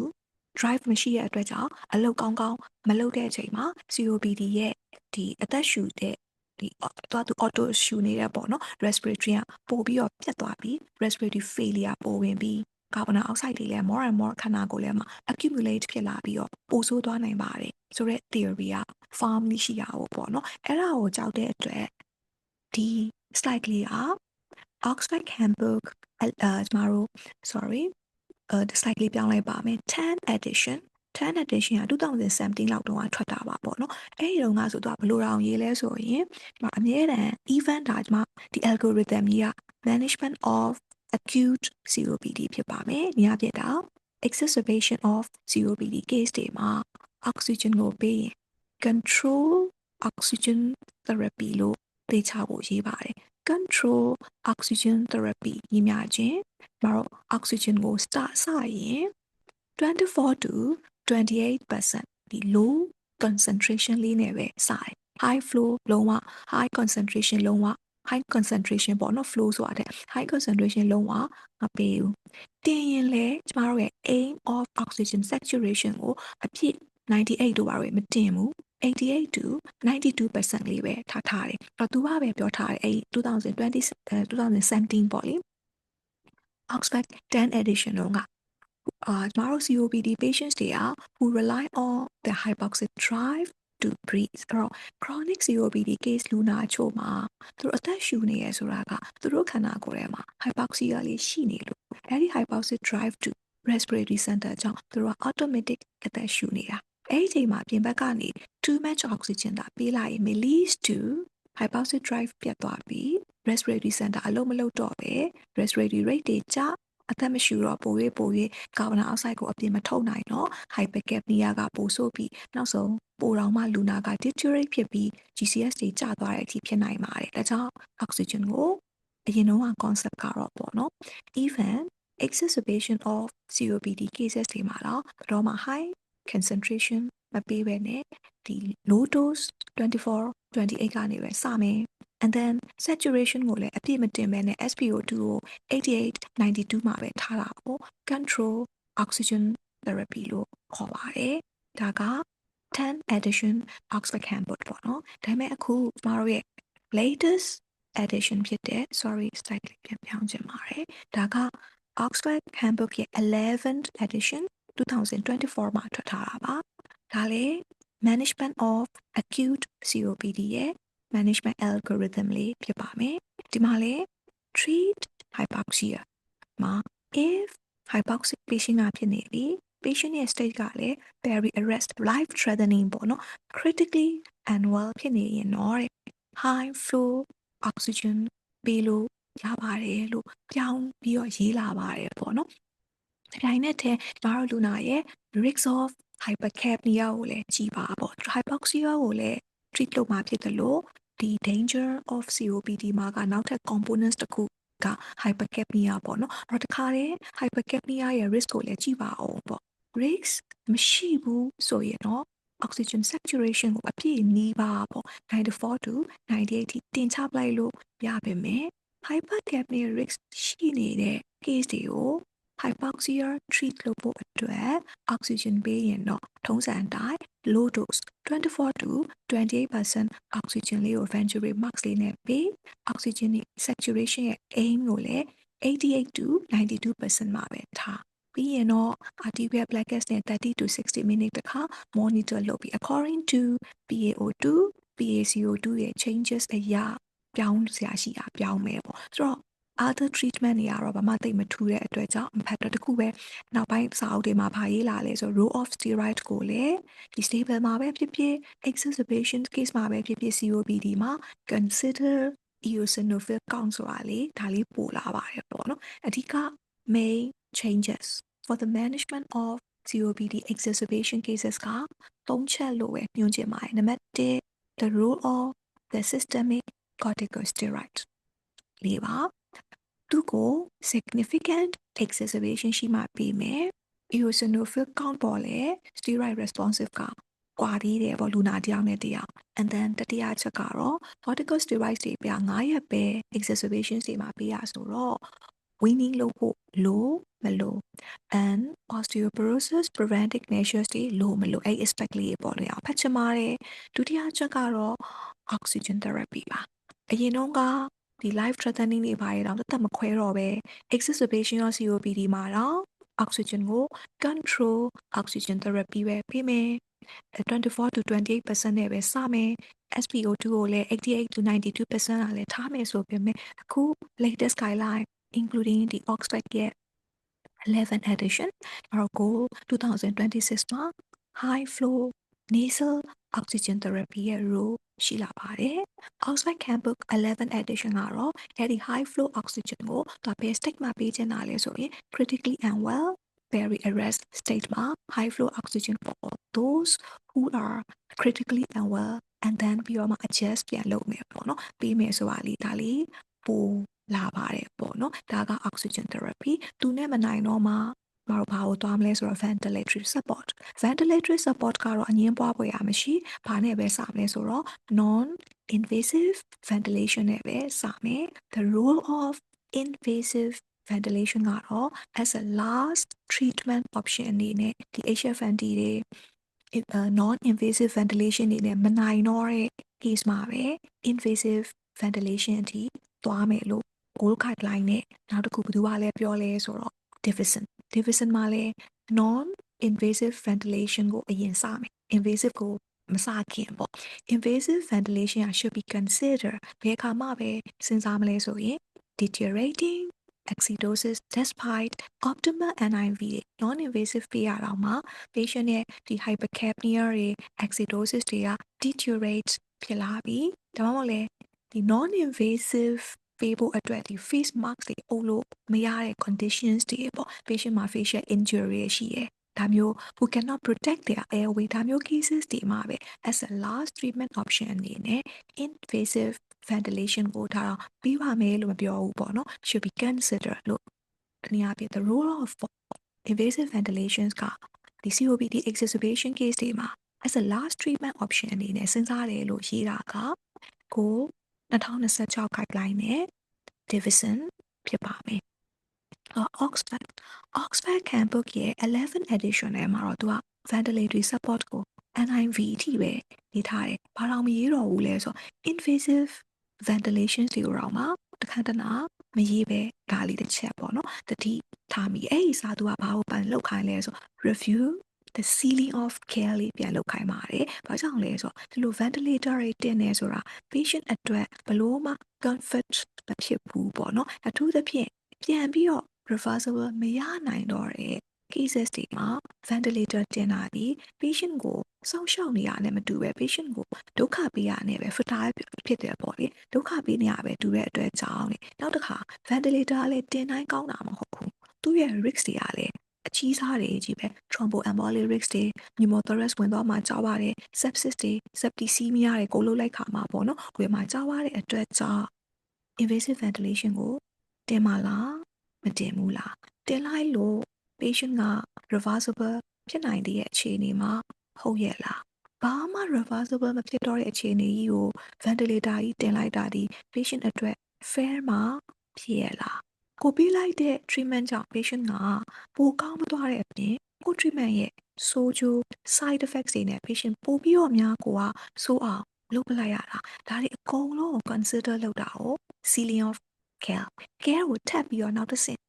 drive မရှိတဲ့အတွက်ကြောင့်အလုတ်ကောင်းကောင်းမလုပ်တဲ့အချိန်မှာ COPD ရဲ့ဒီအသက်ရှူတဲ့ဒီသွားသူ auto ရှူနေတဲ့ပေါ့နော် respiratory ကပို့ပြီးတော့ပြတ်သွားပြီး respiratory failure ပိုဝင်ပြီးကာဗွန်ဒိုင်အောက်ဆိုက်တွေလည်း more and more ခန္ဓာကိုယ်ထဲမှာ accumulate ဖြစ်လာပြီးတော့ပိုဆိုးသွားနိုင်ပါတယ်ဆိုတော့ theory က firmly ရှိရအောင်ပေါ့နော်အဲ့ဒါကိုကြောက်တဲ့အတွက်ဒီ slide ကလေးက Oxford Handbook ကျမတို့ sorry ဒီ slide လေးပြောင်းလိုက်ပါမယ်10 edition က2017လောက်တုန်းကထွက်တာပါပေါ့နော်အဲ့ဒီတုန်းကဆိုတော့ဘယ်လိုတောင်ရေးလဲဆိုရင်အမြဲတမ်း event ဒါကျမဒီ algorithm ကြီးက management of acute COPD ဖြစ်ပါမယ်။ညပြတာ exacerbation of COPD case တွေမှာ oxygen ကိုပေးရင် control oxygen therapy လို့သိချဖို့ရေးပါတယ်။ control oxygen therapy ညီမျှခြင်းမတော့ oxygen ကိုစရင်24 to 28% ဒီ low concentration လေးနဲ့ပဲစတယ် high flow လုံးဝ high concentration လုံးဝ high concentration ပေါ့နော် flow ဆိုတာတဲ့ high concentration လုံးဝမပေးဘူးတင်ရင်လေကျမတို့ရဲ့ aim of oxygen saturation ကိုအပြည့်98တို့ပါပဲမတင်ဘူး88 to 92% လေးပဲထားတယ်အဲ့တော့သူကပဲပြောထားတယ်အဲ့2017ပေါ့လေ Oxford 10 edition တော့ကကျမတို့ COPD patients တွေက who rely on the hypoxic drive to breathe အဲ့တော့ chronic COPD case လူနာချို့မှာသူတို့အသက်ရှူနေရဆိုတာကသူတို့ခန္ဓာကိုယ်ထဲမှာ hypoxia လေးရှိနေလို့အဲ့ဒီ hypoxic drive to respiratory center ကြောင့်သူတို့က automatic အသက်ရှူနေတာအဲ့ဒီအချိန်မှာပြင်ဘက်ကနေ too much oxygen တာပေးလိုက်ရင် may lead to hypoxic drive ပြတ်သွားပြီး respiratory center အလုံးမလုံးတော့ပဲ respiratory rate တွေကျအသက်မရှူတော့ပို၍ကာဗွန်ဒိုင်အောက်ဆိုက်ကိုအပြင်မထုတ်နိုင်တော့ hypercapnia ကပိုဆိုးပြီးနောက်ဆုံးပိုတောင်မှလူနာက deteriorate ဖြစ်ပြီး GCS တွေကျသွားတဲ့အထိဖြစ်နိုင်ပါတယ်။ဒါကြောင့် oxygen ကိုအရင်တော့ concept ကတော့ပေါ့နော် even exacerbation of COPD cases တွေမှာတော့ high concentration မပေးဘဲနဲ့ဒီ low dose 24 28ကနေပဲစမယ်and then saturation ကိုလည်းအပြည့်မတင်ဘဲနဲ့ SpO2 ကို88 92မှာပဲထားတာကို control oxygen therapy လို့ခေါ်ပါတယ်ဒါက10 edition Oxford Handbook ပေါ့နော်ဒါပေမဲ့အခုကျမတို့ရဲ့ latest edition ဖြစ်တဲ့ sorry slide လေးပြန်ပြောင်းချင်ပါတယ်ဒါက Oxford Handbook ရဲ့ 11th edition 2024မှာထွက်ထားတာပါဒါလေ management of acute COPD ရဲ့ management algorithm လေးဖြစ်ပါမယ်ဒီမှာလေ treat hypoxia မှာ if hypoxic patient ကဖြစ်နေပြီ patient ရဲ့ state ကလည်း very arrest life threatening ပေါ့နော် critically unwell ဖြစ်နေရင်တော့ high flow oxygen ပေးလို့ရပါတယ်လို့ပြောင်းပြီးတော့ရေးလာပါတယ်ပေါ့နော်ဒီတိုင်းနဲ့တည်းကျမတို့လူနာရဲ့ risk of hypercapnia ကိုလည်းကြည်ပါပေါ့ hypoxia ကိုလည်း treat လုပ်မှာဖြစ်တယ်လို့ဒီ danger of COPD မှာကနောက်ထပ် components တစ်ခုက hypercapnia ပေါ့နော်အဲ့တော့တခါတည်း hypercapnia ရဲ့ risk ကိုလည်းကြည့်ပါအောင်ပေါ့ risk မရှိဘူးဆိုရင်တော့ oxygen saturation ကိုအပြည့်နီးပါပေါ့94 to 98ထိတင်ချပလိုက်လို့ရပါမယ် hypercapnia risk ရှိနေတဲ့ case တွေကို hypoxia treat လုပ်ဖို့အတွက် oxygen ပေးရင်တော့ထုံးစံအတိုင်း low dose 24 to 28% oxygen လေးကို venturi max လေးနဲ့ပေး oxygen saturation ရဲ့ aim ကိုလည်း88 to 92% မှာပဲထားပြီးရင်တော့ arterial blood gas နဲ့30 to 60 minute တခါ monitor လုပ်ပြီး according to PaO2 PaCO2 ရဲ့ changes အရာပြောင်းစရာရှိတာပြောင်းမယ်ပေါ့ဆိုတော့ other treatment တွေကတော့ဘာမှသိပ်မထူးတဲ့အတွက်ကြောင့် factor တစ်ခုပဲနောက်ပိုင်းစာအုပ်တွေမှာဘာရေးလာလဲဆို role of steroid ကိုလည်းဒီ stable မှာပဲဖြစ်ဖြစ် exacerbation case မှာပဲဖြစ်ဖြစ် COPD မှာ consider eosinophil count ဆိုတာလေဒါလေးပို့လာပါတယ်ပေါ့နော်အဓိက main changes for the management of COPD exacerbation cases က3ချက်လို့ပဲညွှန်ချင်ပါတယ်နံပါတ်1 the role of the systemic corticosteroid လေးပါသူကို significant exacerbation ရှိမှပေးမယ် eosinophil count ပေါ်လဲ steroid responsive ကကွာသေးတယ်ပေါ့လူနာတစ်ယောက်နဲ့တစ်ယောက် and then တတိယချက်ကတော့ corticosteroids တွေပြ9ရက်ပဲ exacerbation တွေမှာပေးရဆိုတော့ weaning လုပ်ဖို့လိုမလို and osteoporosis preventive measures တွေလိုမလိုအဲ့ aspect လေးပေါ်နေအောင်ဖတ်ချင်ပါတယ်ဒုတိယချက်ကတော့ oxygen therapy ပါအရင်တော့ကဒီ life threatening တွေပါရတော့တက်မခွဲတော့ပဲ exacerbation ရော COPD မှာတော့ oxygen ကို control oxygen therapy ပဲပေးမယ်24 to 28% နဲ့ပဲစမယ် SpO2 ကိုလည်း88 to 92% ကလည်းထားမယ်ဆိုပေမဲ့အခု latest guideline including the Oxford ရဲ့ 11 edition တော့ကို2026မှာ high flow nasal oxygen therapy ရဲ့ role ရှိလာပါတယ် Oxford Handbook 11 edition ကတော့အဲ့ဒီ high flow oxygen ကိုသူဘယ် state မှာပေးချင်တာလဲဆိုရင် critically unwell very arrest state မှာ high flow oxygen for those who are critically unwell and then ပြီးတော့မှ adjust ပြန်လုပ်မယ်ပေါ့နော်ပေးမယ်ဆိုတာလေးဒါလေးပိုလာပါတယ်ပေါ့နော်ဒါက oxygen therapy သူနဲ့မနိုင်တော့မှဘာလို့သွားမလဲဆိုတော့ ventilatory support ventilatory support ကတော့အငင်းပွားပွဲရမရှိဘာနဲ့ပဲစမလဲဆိုတော့ non invasive ventilation နဲ့ပဲစမယ် the role of invasive ventilation ကတော့ as a last treatment option အနေနဲ့ဒီ HFND တွေnon-invasive ventilation တွေနဲ့မနိုင်တော့တဲ့ case မှာပဲ invasive ventilation အထိသွားမယ်လို့ gold guideline နဲ့နောက်တစ်ခုဘယ်သူကလည်းပြောလဲဆိုတော့ Davison မှာလည်း non-invasive ventilation ကိုအရင်စမယ် invasive ကိုမစခင်ပေါ့ invasive ventilation should be considered ဘယ်အခါမှပဲစဉ်းစားမလဲဆိုရင် deteriorating acidosis despite optimal NIV တွေ non-invasive ပေးရတော့မှ patient ရဲ့ဒီ hypercapnia တွေ acidosis တွေက deteriorate ဖြစ်လာပြီးဒါမှမဟုတ်လဲဒီ non-invasive ပေးဖို့အတွက်ဒီ face mask တွေအုပ်လို့မရတဲ့ conditions တွေပေါ့ patient မှာ facial injury ရှိရယ်ဒါမျိုး who cannot protect their airway ဒါမျိုး cases တွေမှာပဲ as a last treatment option အနေနဲ့ invasive ventilation ကိုဒါတော့ပြီးပါမယ်လို့မပြောဘူးပေါ့နော် should be considered လို့တနည်းအားဖြင့် the role of invasive ventilations ကဒီ COPD exacerbation case တွေမှာ as a last treatment option အနေနဲ့စဉ်းစားတယ်လို့ရေးတာကကို2026 guideline နဲ့ Davison ဖြစ်ပါမယ်Oxford Handbook ရဲ့ 11 edition ထဲမှာတော့သူက ventilatory support ကို NIV အထိပဲရေးထားတယ်။ဘာလို့မရေးတော့ဘူးလဲဆိုတော့ invasive ventilation တွေကိုတော့မှတခါတနာမရေးပဲဒါလေးတစ်ချက်ပေါ့နော်။တတိထားမိအဲ့ဒီစာသူကဘာလို့ပန်လောက်ခိုင်းလဲဆို review the ceiling of care လေးပြန်လုပ်ခိုင်းပါတယ်။ဘာကြောင့်လဲဆိုတော့ဒီလို ventilator တွေတင်နေဆိုတာ patient အတွက်ဘလို့မှ comfort မဖြစ်ဘူးပေါ့နော်။အထူးသဖြင့်ပြန်ပြီးတော့ reversible မရနိုင်တော့တဲ့ cases တွေမှာ ventilator တင်တာဒီ patient ကိုစောင့်ရှောက်နေရနဲ့မတူပဲ patient ကိုဒုက္ခပေးရနဲ့ပဲ fatal ဖြစ်တယ်ပေါ့လေဒုက္ခပေးနေရပဲတူတဲ့အတွက်ကြောင့်လေနောက်တစ်ခါ ventilator ကလည်းတင်တိုင်းကောင်းတာမဟုတ်ဘူးသူ့ရဲ့ risk တွေကလည်းအကြီးစားတွေကြီးပဲ thromboembolic risk တွေ pneumothorax ဝင်သွားမှကြောက်ရတယ် sepsis တွေ septicemia တွေကိုလှုပ်လိုက်ခါမှာပေါ့နော်ကိုယ်မှာကြောက်ရတဲ့အတွက်ကြောင့် invasive ventilation ကိုတင်ပါလားမတင်ဘူးလားတင်လိုက်လို့ patient က reversible ဖြစ်နိုင်တဲ့အခြေအနေမှာဟုတ်ရဲ့လားဘာမှ reversible မဖြစ်တော့တဲ့အခြေအနေကြီးကို ventilator ကြီးတင်လိုက်တာဒီ patient အတွက် fair မှာဖြစ်ရဲ့လားကိုပေးလိုက်တဲ့ treatment ကြောင့် patient ကပိုကောင်းမသွားတဲ့အပြင်ကို treatment ရဲ့ဆိုးကျိုး side effects တွေနဲ့ patient ပိုပြီးတော့များကိုကဆိုးအောင်လုပ်ပလိုက်ရတာဒါတွေအကုန်လုံးကို consider လုပ်တာကို ceiling of care ကိုထပ်ပြီးတော့နောက်တစ်ဆင့်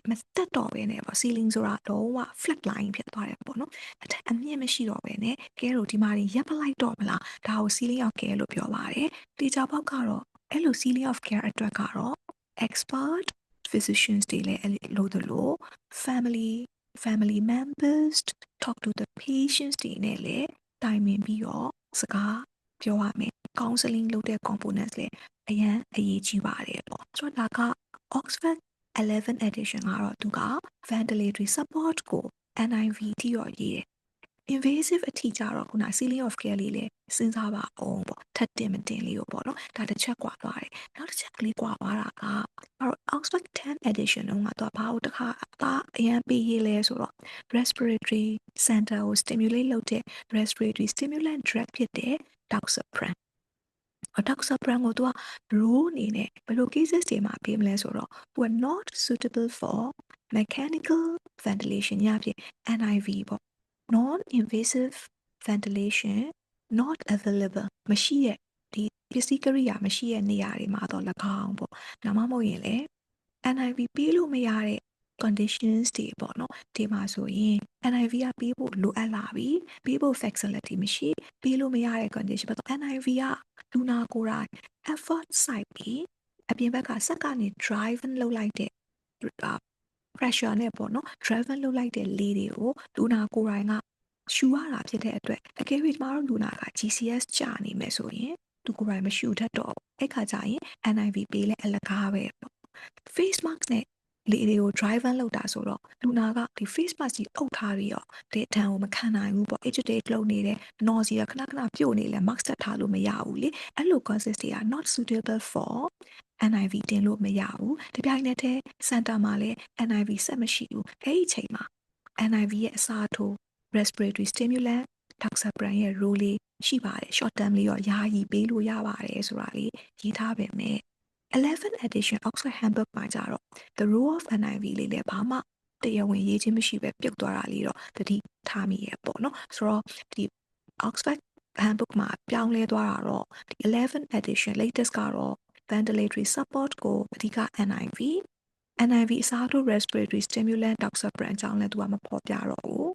မတက်တော့ဘဲနဲ့ပေါ့ ceiling ဆိုတာတော့ flat line ဖြစ်သွားတယ်ပေါ့နော်အထက်အမြင့်မရှိတော့ဘဲနဲ့ care ကိုဒီမှာရပ်ပလိုက်တော့မလားဒါကို ceiling of care လို့ပြောပါတယ်တေချာပေါက်ကတော့အဲ့လို ceiling of care အတွက်ကတော့ expert physicians တွေလည်းလို့လို့ family members talk to the patients တွေနဲ့လည်းတိုင်ပင်ပြီးတော့စကားပြောရမယ် counseling လုပ်တဲ့ components လည်းအရန်အရေးကြီးပါတယ်ပေါ့ဆိုတော့ဒါက Oxford 11 edition ကတော့သူက ventilatory support ကို NIV တိရောရေးတယ် invasive အထီးကြတော့ခုန ceiling of care လေးလည်းစဉ်းစားပါအောင်ပေါ့ထပ်တင်မတင်လေးကိုပေါ့နော်ဒါတစ်ချက်ကွာသွားတယ်နောက်တစ်ချက်ကလေးကွာသွားတာကအဲ့တော့ Oxford 10 edition တုန်းကသူကဘာလို့တစ်ခါအရန်ပေးရေးလဲဆိုတော့ respiratory center ကို stimulate လုပ်တဲ့ respiratory stimulant drug ဖြစ်တဲ့ doxapran doxapran ကိုသူက rule အနေနဲ့ဘယ်လို cases တွေမှာပေးမလဲဆိုတော့ သူက not suitable for mechanical ventilation ညဖြစ် NIV ပေါ့ non-invasive ventilation not available မရှိရဲ့ဒီပစ္စည်းကိရိယာမရှိရဲ့နေရာတွေမှာတော့၎င်းပေါ့ဒါမှမဟုတ်ရင်လေ NIV ပေးလို့မရတဲ့ conditions တွေပေါ့နော်ဒီမှာဆိုရင် NIV ကပေးဖို့လိုအပ်လာပြီပေးဖို့ facility မရှိပေးလို့မရတဲ့ condition ပေါ့ NIV ကလူနာကိုယ်တိုင် effort စိုက်ပြီးအပြင်ဘက်ကစက်ကနေ drive လုပ်လိုက်တဲ့ pressure နဲ့ပေါ့နော် drive လုပ်လိုက်တဲ့လေတွေကိုလူနာကိုယ်တိုင်ကရှူရတာဖြစ်တဲ့အတွက်တကယ်လို့ကျမတို့လူနာက GCS ကြာနေမယ်ဆိုရင်သူကိုယ်တိုင်မရှူတတ်တော့အဲ့ခါကျရင် NIV ပေးလဲအလကားပဲပေါ့ face mask နဲ့လေတွေကို drive လုပ်တာဆိုတော့လူနာကဒီ face mask ကြီးအုပ်ထားပြီးတော့ဒီအထံကိုမခံနိုင်ဘူးပေါ့ agitate လုပ်နေတယ် nausea ခဏခဏပြုတ်နေလဲ mask တက်ထားလို့မရဘူးလေအဲ့လို causes တွေက not suitable for NIV တင်လို့မရဘူးဒီပြိုင်နက်တည်း center မှာလည်း NIV ဆက်မရှိဘူးအဲ့ဒီအချိန်မှာ NIV ရဲ့အစားထိုး respiratory stimulant doxapran ရဲ့ role လေးရှိပါတယ် short term လေးရောယာယီပေးလို့ရပါတယ်ဆိုတာလေးရေးထားပေမဲ့ 11 edition Oxford Handbook မှာကြတော့ the role of NIV လေးလည်းဘာမှတရားဝင်ရေးခြင်းမရှိပဲပြုတ်သွားတာလေးတော့တတိထားမိရပေါ့နော်ဆိုတော့ဒီ Oxford Handbook မှာပြောင်းလဲသွားတာတော့ဒီ11 edition latest ကတော့ ventilatory support ကိုအဓိက NIV အစားထိုး respiratory stimulant doxapran အကြောင်းလည်းသူကမဖော်ပြတော့ဘူး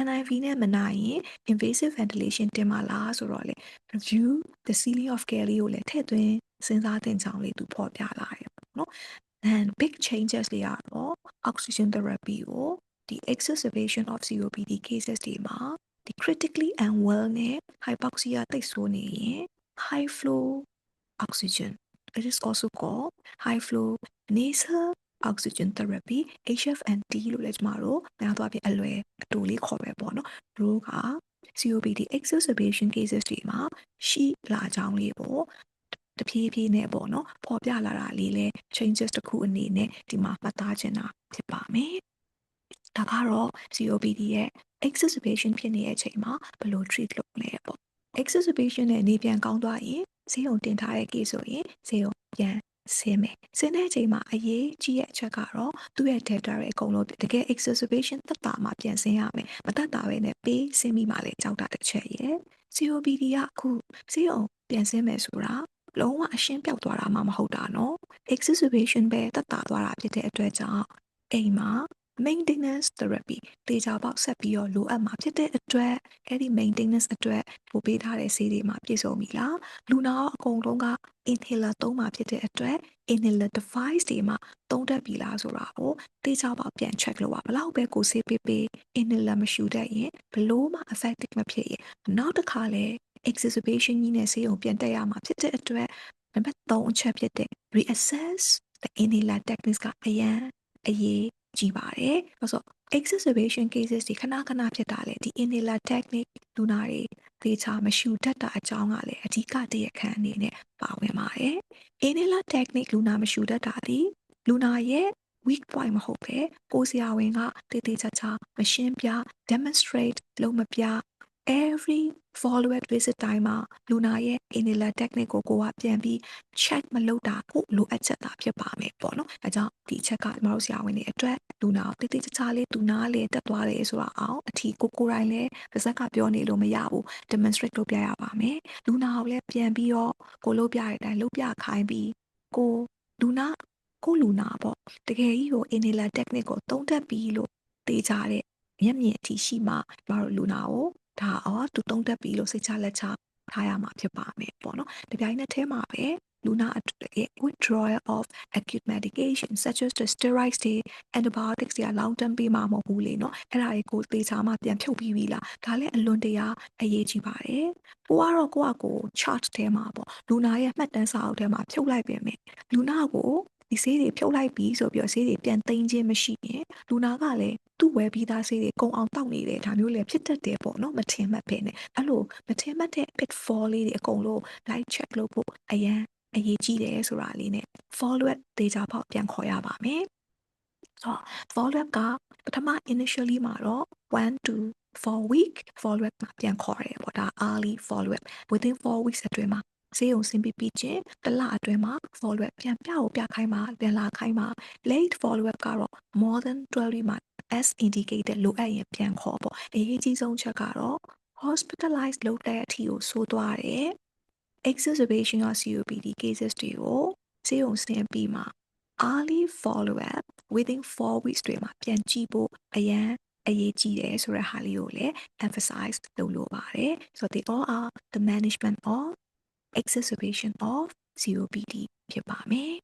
NIV နဲ့မနိုင်ရင် invasive ventilation တင်ပါလားဆိုတော့လေ review the ceiling of care လေးကိုလည်းထည့်သွင်းစဉ်းစားသင့်ကြောင်းလေးသူဖော်ပြလာတယ်ပေါ့နော် and big changes တွေကတော့ oxygen therapy ကိုဒီ exacerbation of COPD cases တွေမှာဒီ critically unwell နဲ့ hypoxia တိတ်ဆိုးနေရင် high flow oxygen it is also called high flow nasal oxygen therapy HFNT လို့လည်းကျမတို့များသောအားဖြင့်အလွယ်အတူလေးခေါ်ပဲပေါ့နော်တို့က COPD exacerbation cases တွေမှာရှိလာကြောင်းလေးပေါ့တဖြည်းဖြည်းနဲ့ပေါ့နော်ပေါ်ပြလာတာလေးလဲ changes တစ်ခုအနေနဲ့ဒီမှာမှတ်သားချင်တာဖြစ်ပါမယ်ဒါကတော့ COPD ရဲ့ exacerbation ဖြစ်နေတဲ့အချိန်မှာဘယ်လို treat လုပ်လဲပေါ့ exacerbation နဲ့နေပြန်ကောင်းသွားရင်ဆေးရုံတင်ထားတဲ့ case ဆိုရင်ဆေးရုံပြန်ဆင်းမယ်ဆင်းတဲ့အချိန်မှာအရေးကြီးတဲ့အချက်ကတော့သူ့ရဲ့ data တွေအကုန်လုံးတကယ် exacerbation သက်တာမှပြန်ဆင်းရမယ်မသက်တာပဲနဲ့ပေးဆင်းပြီးမှလည်းကြောက်တာတစ်ချက်ရယ် COPD ကအခုဆေးရုံပြန်ဆင်းမယ်ဆိုတာလုံးဝအရှင်းပြောက်သွားတာမှမဟုတ်တာနော် exacerbation ပဲသက်တာသွားတာဖြစ်တဲ့အတွက်ကြောင့်အိမ်မှာ maintenance therapy တေချာပေါက်ဆက်ပြီးတော့လိုအပ်မှာဖြစ်တဲ့အတွက်အဲ့ဒီ maintenance အတွက်ပို့ပေးထားတဲ့ဆေးတွေမှာပြည့်စုံပြီလားလူနာရောအကုန်လုံးက inhaler သုံးမှာဖြစ်တဲ့အတွက် inhaler device တွေမှာသုံးတတ်ပြီလားဆိုတာကိုတေချာပေါက်ပြန် check လုပ်ပါဘလောက်ပဲကိုဆေးပေးပေး inhaler မရှူတတ်ရင်ဘလို့မှ effective မဖြစ်ရင်နောက်တစ်ခါလဲ exacerbation ကြီးနဲ့ဆေးရုံပြန်တက်ရမှာဖြစ်တဲ့အတွက်နံပါတ်3အချက်ဖြစ်တဲ့ reassess the inhaler techniques ကအရန်အရေးကြီးပါတယ်။ဆိုတော့ exacerbation cases တွေခဏခဏဖြစ်တာလေဒီ inhaler technique လူနာတွေသေချာမရှူတတ်တာအကြောင်းကလည်းအဓိကတရခန့်အနေနဲ့ပါဝင်ပါတယ်။ inhaler technique လူနာမရှူတတ်တာဒီလူနာရဲ့ weak point မဟုတ်ပဲကိုဆရာဝန်ကတေးသေးချာချာမရှင်းပြ demonstrate လုပ်မပြ every follow up visit တိုင်းမှာလူနာရဲ့ inhaler technique ကိုကပြန်ပြီး check မလုပ်တာကိုလိုအပ်ချက်သာဖြစ်ပါမယ်ပေါ့နော်။အဲကြောင့်ဒီအချက်ကကျွန်တော်တို့ဆရာဝန်တွေအတွက်လူနာကိုတေးသေးချာချာလေးသူနာလေးတက်သွားတယ်ဆိုတာအောင်အထီကိုတိုင်းလည်းပါဇက်ကပြောနေလို့မရဘူး demonstrate လုပ်ပြရပါမယ်။လူနာကိုလည်းပြန်ပြီးတော့ကိုလုပ်ပြတဲ့အတိုင်းလုပ်ပြခိုင်းပြီးကိုလူနာပေါ့တကယ်ကြီးကို inhaler technique ကိုသုံးတတ်ပြီးလို့တေးကြတဲ့မျက်မြင်အထိရှိမှကျွန်တော်တို့လူနာကိုဒါသူသုံးတတ်ပြီလို့စိတ်ချလက်ချထားရမှာဖြစ်ပါမယ်ပေါ့နော်။ဒီပြိုင်နက်ထဲမှာပဲ လူနာအတွက် withdrawal of acute medication such as the steroids တွေ antibiotics တွေက long term ပေးမှာမဟုတ်ဘူးလေနော်အဲ့ဒါတွေကိုသေချာမှပြန်ဖြုတ်ပြီးပြီလားဒါလည်းအလွန်တရာအရေးကြီးပါတယ်ကိုကတော့ကိုယ့်အကို chart ထဲမှာပေါ့လူနာရဲ့မှတ်တမ်းစာအုပ်ထဲမှာဖြုတ်လိုက်ပြင်မယ်လူနာကိုဒီဆေးတွေဖြုတ်လိုက်ပြီးဆိုပြီးတော့ဆေးတွေပြန်သိမ်းခြင်းမရှိရင်လူနာကလည်းသူ့ဝယ်ပြီးသားဆေးတွေကုန်အောင်တောက်နေတယ်ဒါမျိုးလည်းဖြစ်တတ်တယ်ပေါ့နော်မထင်မှတ်ပဲနဲ့အဲ့လိုမထင်မှတ်တဲ့ pitfall လေးတွေအကုန်လုံး light check လုပ်ဖို့အရေးကြီးတယ်ဆိုတာလေးနဲ့ follow up ဒေတာပေါက်ပြန်ခေါ်ရပါမယ်ဆိုတော့ follow up ကပထမ initially မှာတော့1 to 4 week follow up မှာပြန်ခေါ်ရတယ်ပေါ့ဒါ early follow up within 4 weeks အတွင်းမှာဆေးရုံဆင်းပြီးပြီးချင်းတစ်လအတွင်းမှာ follow up ပြန်ပြခိုင်းမှာပြန်လာခိုင်းမှာ late follow up ကတော့ more than 12 week မှာ as indicated လိုအပ်ရင်ပြန်ခေါ်ပေါ့အရေးကြီးဆုံးချက်ကတော့ hospitalize လုပ်တဲ့အထိကိုဆိုးသွားတယ် exacerbation of COPD cases တွေကိုဆေးရုံဆင်းပြီးမှာ early follow up within 4 weeks တွေမှာပြန်ကြည့်ဖို့အရေးကြီးတယ်ဆိုတဲ့ဟာလေးကိုလည်း emphasize လုပ်လိုပါတယ် so they all are the management of exacerbation of COPD ဖြစ်ပါမယ်